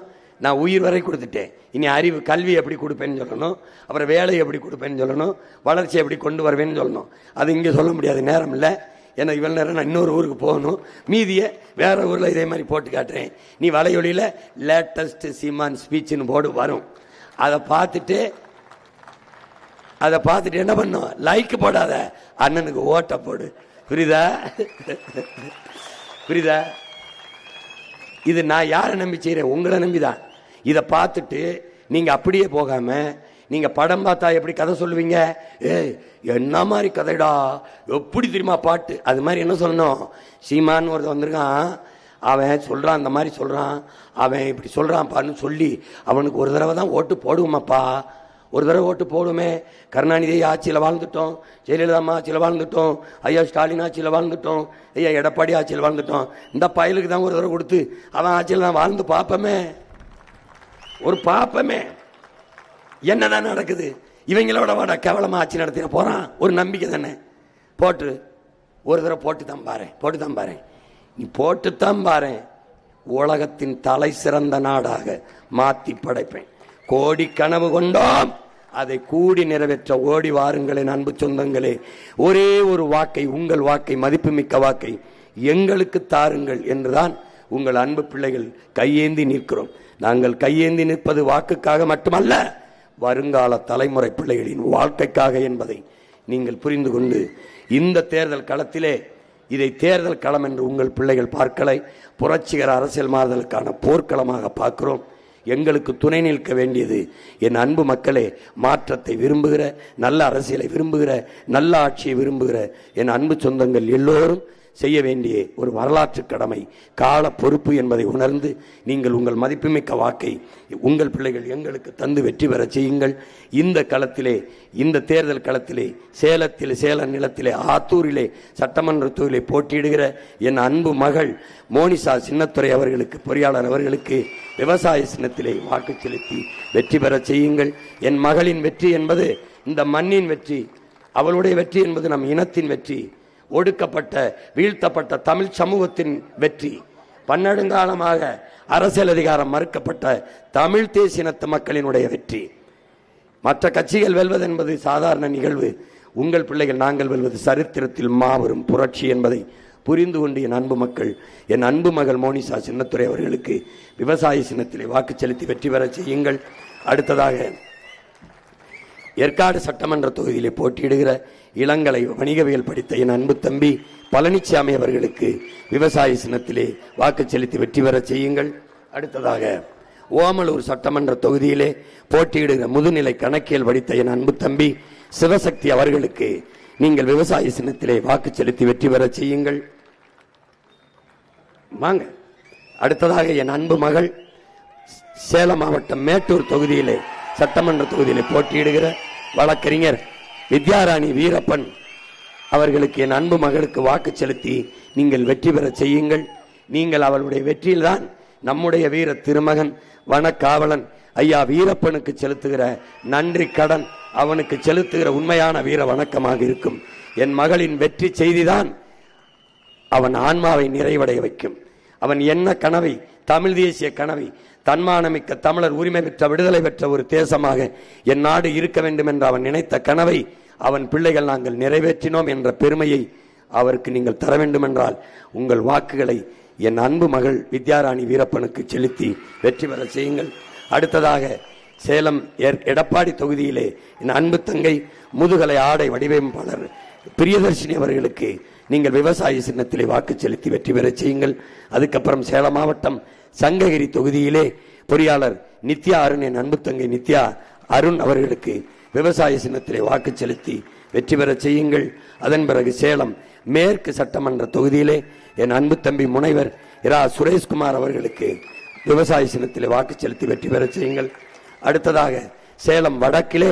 நான் உயிர் வரை கொடுத்துட்டேன், இனி அறிவு கல்வி எப்படி கொடுப்பேன்னு சொல்லணும், அப்புறம் வேலை எப்படி கொடுப்பேன்னு சொல்லணும், வளர்ச்சி எப்படி கொண்டு வருவேன்னு சொல்லணும். அது இங்கே சொல்ல முடியாது, நேரம் இல்லை. ஏன்னா இவ்வளோ நேரம் நான் இன்னொரு ஊருக்கு போகணும், மீதியை வேற ஊரில் இதே மாதிரி போட்டு காட்டுறேன். நீ வலையொலியில் லேட்டஸ்ட் சீமான் ஸ்பீச்சுன்னு போர்டு வரும், அதை பார்த்துட்டு என்ன பண்ணும்? லைக் போடாத, அண்ணனுக்கு ஓட்ட போடு. புரியுதா? இது நான் யாரை நம்பி செய்கிறேன்? உங்களை நம்பிதான். இதை பார்த்துட்டு நீங்க அப்படியே போகாம, நீங்க படம் பார்த்தா எப்படி கதை சொல்லுவீங்க? என்ன மாதிரி கதைடா, எப்படி தெரியுமா பாட்டு, அது மாதிரி என்ன சொல்லணும்? சீமான்னு ஒருத்தர் வந்திருக்கான், அவன் சொல்றான், அந்த மாதிரி சொல்றான், அவன் இப்படி சொல்றான்ப்பான்னு சொல்லி அவனுக்கு ஒரு தடவை தான் ஓட்டு போடுவோமாப்பா, ஒரு தடவை ஓட்டு போடுமே. கருணாநிதி ஆட்சியில் வாழ்ந்துட்டோம், ஜெயலலிதா ஆட்சியில் வாழ்ந்துட்டோம், ஐயா ஸ்டாலின் ஆட்சியில் வாழ்ந்துட்டோம், ஐயா எடப்பாடி ஆட்சியில் வாழ்ந்துட்டோம். இந்த பயலுக்கு தான் ஒரு தடவை கொடுத்து அவன் ஆட்சியில் தான் வாழ்ந்து பார்ப்போமே, என்னதான் நடக்குது? இவங்களோட வாட கேவலமா ஆட்சி நடத்தின போறான், ஒரு நம்பிக்கை தானே. போட்டு ஒரு தடவை போட்டு தான் பாரு, நீ போட்டுத்தான் பாரு. உலகத்தின் தலை சிறந்த நாடாக மாத்தி படைப்பேன். கோடி கனவு கொண்டோம், அதை கூடி நிறைவேற்ற ஓடி வாருங்களின் அன்பு சொந்தங்களே. ஒரே ஒரு வாக்கை, உங்கள் வாக்கை, மதிப்புமிக்க வாக்கை எங்களுக்கு தாருங்கள் என்றுதான் உங்கள் அன்பு பிள்ளைகள் கையேந்தி நிற்கிறோம். நாங்கள் கையேந்தி நிற்பது வாக்குக்காக மட்டுமல்ல, வருங்கால தலைமுறை பிள்ளைகளின் வாழ்க்கைக்காக என்பதை நீங்கள் புரிந்து கொண்டு, இந்த தேர்தல் களத்திலே இதை தேர்தல் களம் என்று உங்கள் பிள்ளைகள் பார்க்கலை, புரட்சிகர அரசியல் மாறுதலுக்கான போர்க்களமாக பார்க்கிறோம். எங்களுக்கு துணை நிற்க வேண்டியது என் அன்பு மக்களே, மாற்றத்தை விரும்புகிற, நல்ல அரசியலை விரும்புகிற, நல்ல ஆட்சியை விரும்புகிற என் அன்பு சொந்தங்கள் எல்லோரும் செய்ய வேண்டிய ஒரு வரலாற்று கடமை, கால பொறுப்பு என்பதை உணர்ந்து நீங்கள் உங்கள் மதிப்புமிக்க வாக்கை உங்கள் பிள்ளைகள் எங்களுக்கு தந்து வெற்றி பெற செய்யுங்கள். இந்த களத்திலே, இந்த தேர்தல் களத்திலே, சேலம் நிலத்திலே, ஆத்தூரிலே சட்டமன்ற தொகுதியிலே போட்டியிடுகிற என் அன்பு மகள் மோனிசா சின்னத்துரை அவர்களுக்கு, பொறியாளர் அவர்களுக்கு விவசாய சின்னத்திலே வாக்கு செலுத்தி வெற்றி பெற செய்யுங்கள். என் மகளின் வெற்றி என்பது இந்த மண்ணின் வெற்றி, அவளுடைய வெற்றி என்பது நம் இனத்தின் வெற்றி, ஒடுக்கப்பட்ட வீழ்த்தப்பட்ட தமிழ் சமூகத்தின் வெற்றி, பன்னெடுங்காலமாக அரசியல் அதிகாரம் மறுக்கப்பட்ட தமிழ் தேசியனத்து மக்களினுடைய வெற்றி. மற்ற கட்சிகள் வெல்வது என்பது சாதாரண நிகழ்வு, உங்கள் பிள்ளைகள் நாங்கள் வெல்வது சரித்திரத்தில் மாபெரும் புரட்சி என்பதை புரிந்து கொண்டு என் அன்பு மக்கள், என் அன்பு மகள் மோனிசா சின்னத்துரை அவர்களுக்கு விவசாய சின்னத்திலே வாக்கு செலுத்தி வெற்றி பெற செய்யுங்கள். அடுத்ததாக ஏற்காடு சட்டமன்ற தொகுதியிலே போட்டியிடுகிற இளங்கலை வணிகவியல் படித்த என் அன்பு தம்பி பழனிசாமி அவர்களுக்கு விவசாய சின்னத்திலே வாக்கு செலுத்தி வெற்றி பெற செய்யுங்கள். அடுத்ததாக ஓமலூர் சட்டமன்ற தொகுதியிலே போட்டியிடுகிற முதுநிலை கணக்கியல் படித்த என் அன்பு தம்பி சிவசக்தி அவர்களுக்கு நீங்கள் விவசாய சின்னத்திலே வாக்கு செலுத்தி வெற்றி பெற செய்யுங்கள். வாங்க. அடுத்ததாக என் அன்பு மகள் சேலம் மாவட்டம் மேட்டூர் தொகுதியிலே சட்டமன்ற தொகுதியிலே போட்டியிடுகிற வழக்கறிஞர் வித்யாராணி வீரப்பன் அவர்களுக்கு என் அன்பு மகளுக்கு வாக்கு செலுத்தி நீங்கள் வெற்றி பெற செய்யுங்கள். நீங்கள் அவளுடைய வெற்றியில்தான் நம்முடைய வீர திருமகன் வனக்காவலன் ஐயா வீரப்பனுக்கு செலுத்துகிற நன்றி கடன், அவனுக்கு செலுத்துகிற உண்மையான வீர வணக்கமாக இருக்கும். என் மகளின் வெற்றி செய்திதான் அவன் ஆன்மாவை நிறைவடைய வைக்கும். அவன் என்ன கனவை, தமிழ் தேசிய கனவை, தன்மானமிக்க தமிழர் உரிமை பெற்ற விடுதலை பெற்ற ஒரு தேசமாக என் நாடு இருக்க வேண்டும் என்று அவன் நினைத்த கனவை அவன் பிள்ளைகள் நாங்கள் நிறைவேற்றினோம் என்ற பெருமையை அவருக்கு நீங்கள் தர வேண்டும் என்றால் உங்கள் வாக்குகளை என் அன்பு மகள் வித்யாராணி வீரப்பனுக்கு செலுத்தி வெற்றி பெற செய்யுங்கள். அடுத்ததாக சேலம் எடப்பாடி தொகுதியிலே என் அன்பு தங்கை முதுகலை ஆடை வடிவமைப்பாளர் பிரியதர்ஷினி அவர்களுக்கு நீங்கள் விவசாய சின்னத்திலே வாக்கு செலுத்தி வெற்றி பெற செய்யுங்கள். அதுக்கப்புறம் சேலம் மாவட்டம் சங்ககிரி தொகுதியிலே பொறியாளர் நித்யா அருண், என் அன்பு தங்கை நித்யா அருண் அவர்களுக்கு விவசாய சின்னத்திலே வாக்கு செலுத்தி வெற்றி பெற செய்யுங்கள். அதன் பிறகு சேலம் மேற்கு சட்டமன்ற தொகுதியிலே என் அன்பு தம்பி முனைவர் இரா சுரேஷ்குமார் அவர்களுக்கு விவசாய சின்னத்திலே வாக்கு செலுத்தி வெற்றி பெற செய்யுங்கள். அடுத்ததாக சேலம் வடக்கிலே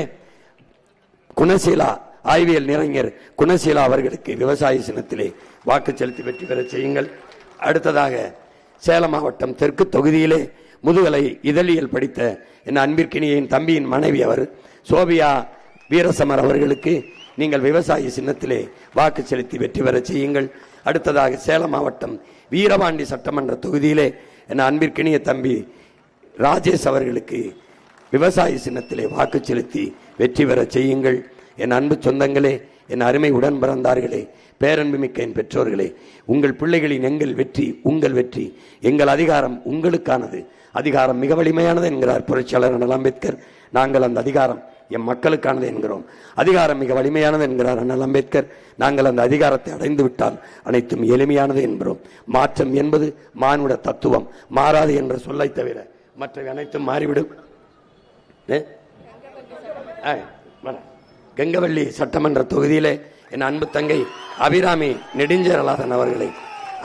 குணசீலா ஆய்வியல் நிறைஞர் குணசீலா அவர்களுக்கு விவசாய சின்னத்திலே வாக்கு செலுத்தி வெற்றி பெற செய்யுங்கள். அடுத்ததாக சேலம் மாவட்டம் தெற்கு தொகுதியிலே முதுகலை இதழியல் படித்த என் அன்பிற்கினியின் தம்பியின் மனைவி அவர் சோபியா வீரசமர் அவர்களுக்கு நீங்கள் விவசாய சின்னத்திலே வாக்கு செலுத்தி வெற்றி பெற செய்யுங்கள். அடுத்ததாக சேலம் மாவட்டம் வீரபாண்டி சட்டமன்ற தொகுதியிலே என் அன்பிற்கினிய தம்பி ராஜேஷ் அவர்களுக்கு விவசாய சின்னத்திலே வாக்கு செலுத்தி வெற்றி பெற செய்யுங்கள். என் அன்பு சொந்தங்களே, என் அருமை உடன் பிறந்தார்களே, பேரன்புமிக்க என் பெற்றோர்களே, உங்கள் பிள்ளைகளின் எங்கள் வெற்றி உங்கள் வெற்றி, எங்கள் அதிகாரம் உங்களுக்கானது, அதிகாரம் மிக வலிமையானது என்கிறார் புரட்சியாளர் அண்ணல் அம்பேத்கர். நாங்கள் அந்த அதிகாரம் எம் மக்களுக்கானது என்கிறோம். அதிகாரம் மிக வலிமையானது என்கிறார் அண்ணல் அம்பேத்கர். நாங்கள் அந்த அதிகாரத்தை அடைந்து விட்டால் அனைத்தும் எளிமையானது என்கிறோம். மாற்றம் என்பது மானுட தத்துவம், மாறாது என்ற சொல்லை தவிர மற்ற அனைத்தும் மாறிவிடும். கங்கவள்ளி சட்டமன்ற தொகுதியிலே என் அன்பு தங்கை அபிராமி நெடுஞ்சேரலாதன் அவர்களை,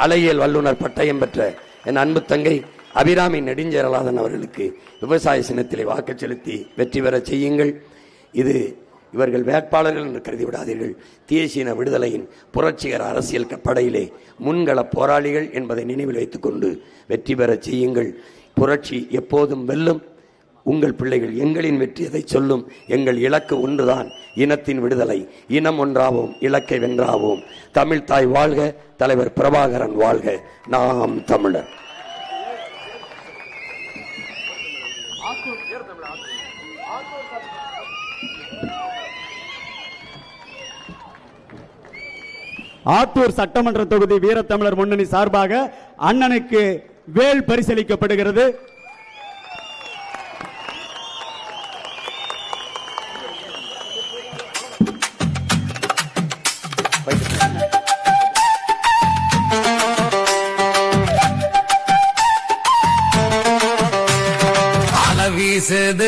அலையியல் வல்லுநர் பட்டயம் பெற்ற என் அன்பு தங்கை அபிராமி நெடுஞ்சேரலாதன் அவர்களுக்கு விவசாய சின்னத்திலே வாக்கு செலுத்தி வெற்றி பெற செய்யுங்கள். இது இவர்கள் வேட்பாளர்கள் என்று கருதி விடாதீர்கள். தேசிய விடுதலையின் புரட்சிகர அரசியல் படையிலே முன்கள போராளிகள் என்பதை நினைவில் வைத்துக் கொண்டு வெற்றி பெற செய்யுங்கள். புரட்சி எப்போதும் வெல்லும். உங்கள் பிள்ளைகள் எங்களின் வெற்றி அதை சொல்லும். எங்கள் இலக்கு ஒன்றுதான், இனத்தின் விடுதலை. இனம் ஒன்றாவோம், இலக்கை வென்றாவோம். தமிழ் தாய் வாழ்க, தலைவர் பிரபாகரன் வாழ்க, நாம் தமிழர். ஆத்தூர் சட்டமன்ற தொகுதி வீரத்தமிழர் முன்னணி சார்பாக அண்ணனுக்கு வேல் பரிசளிக்கப்படுகிறது. வீசுது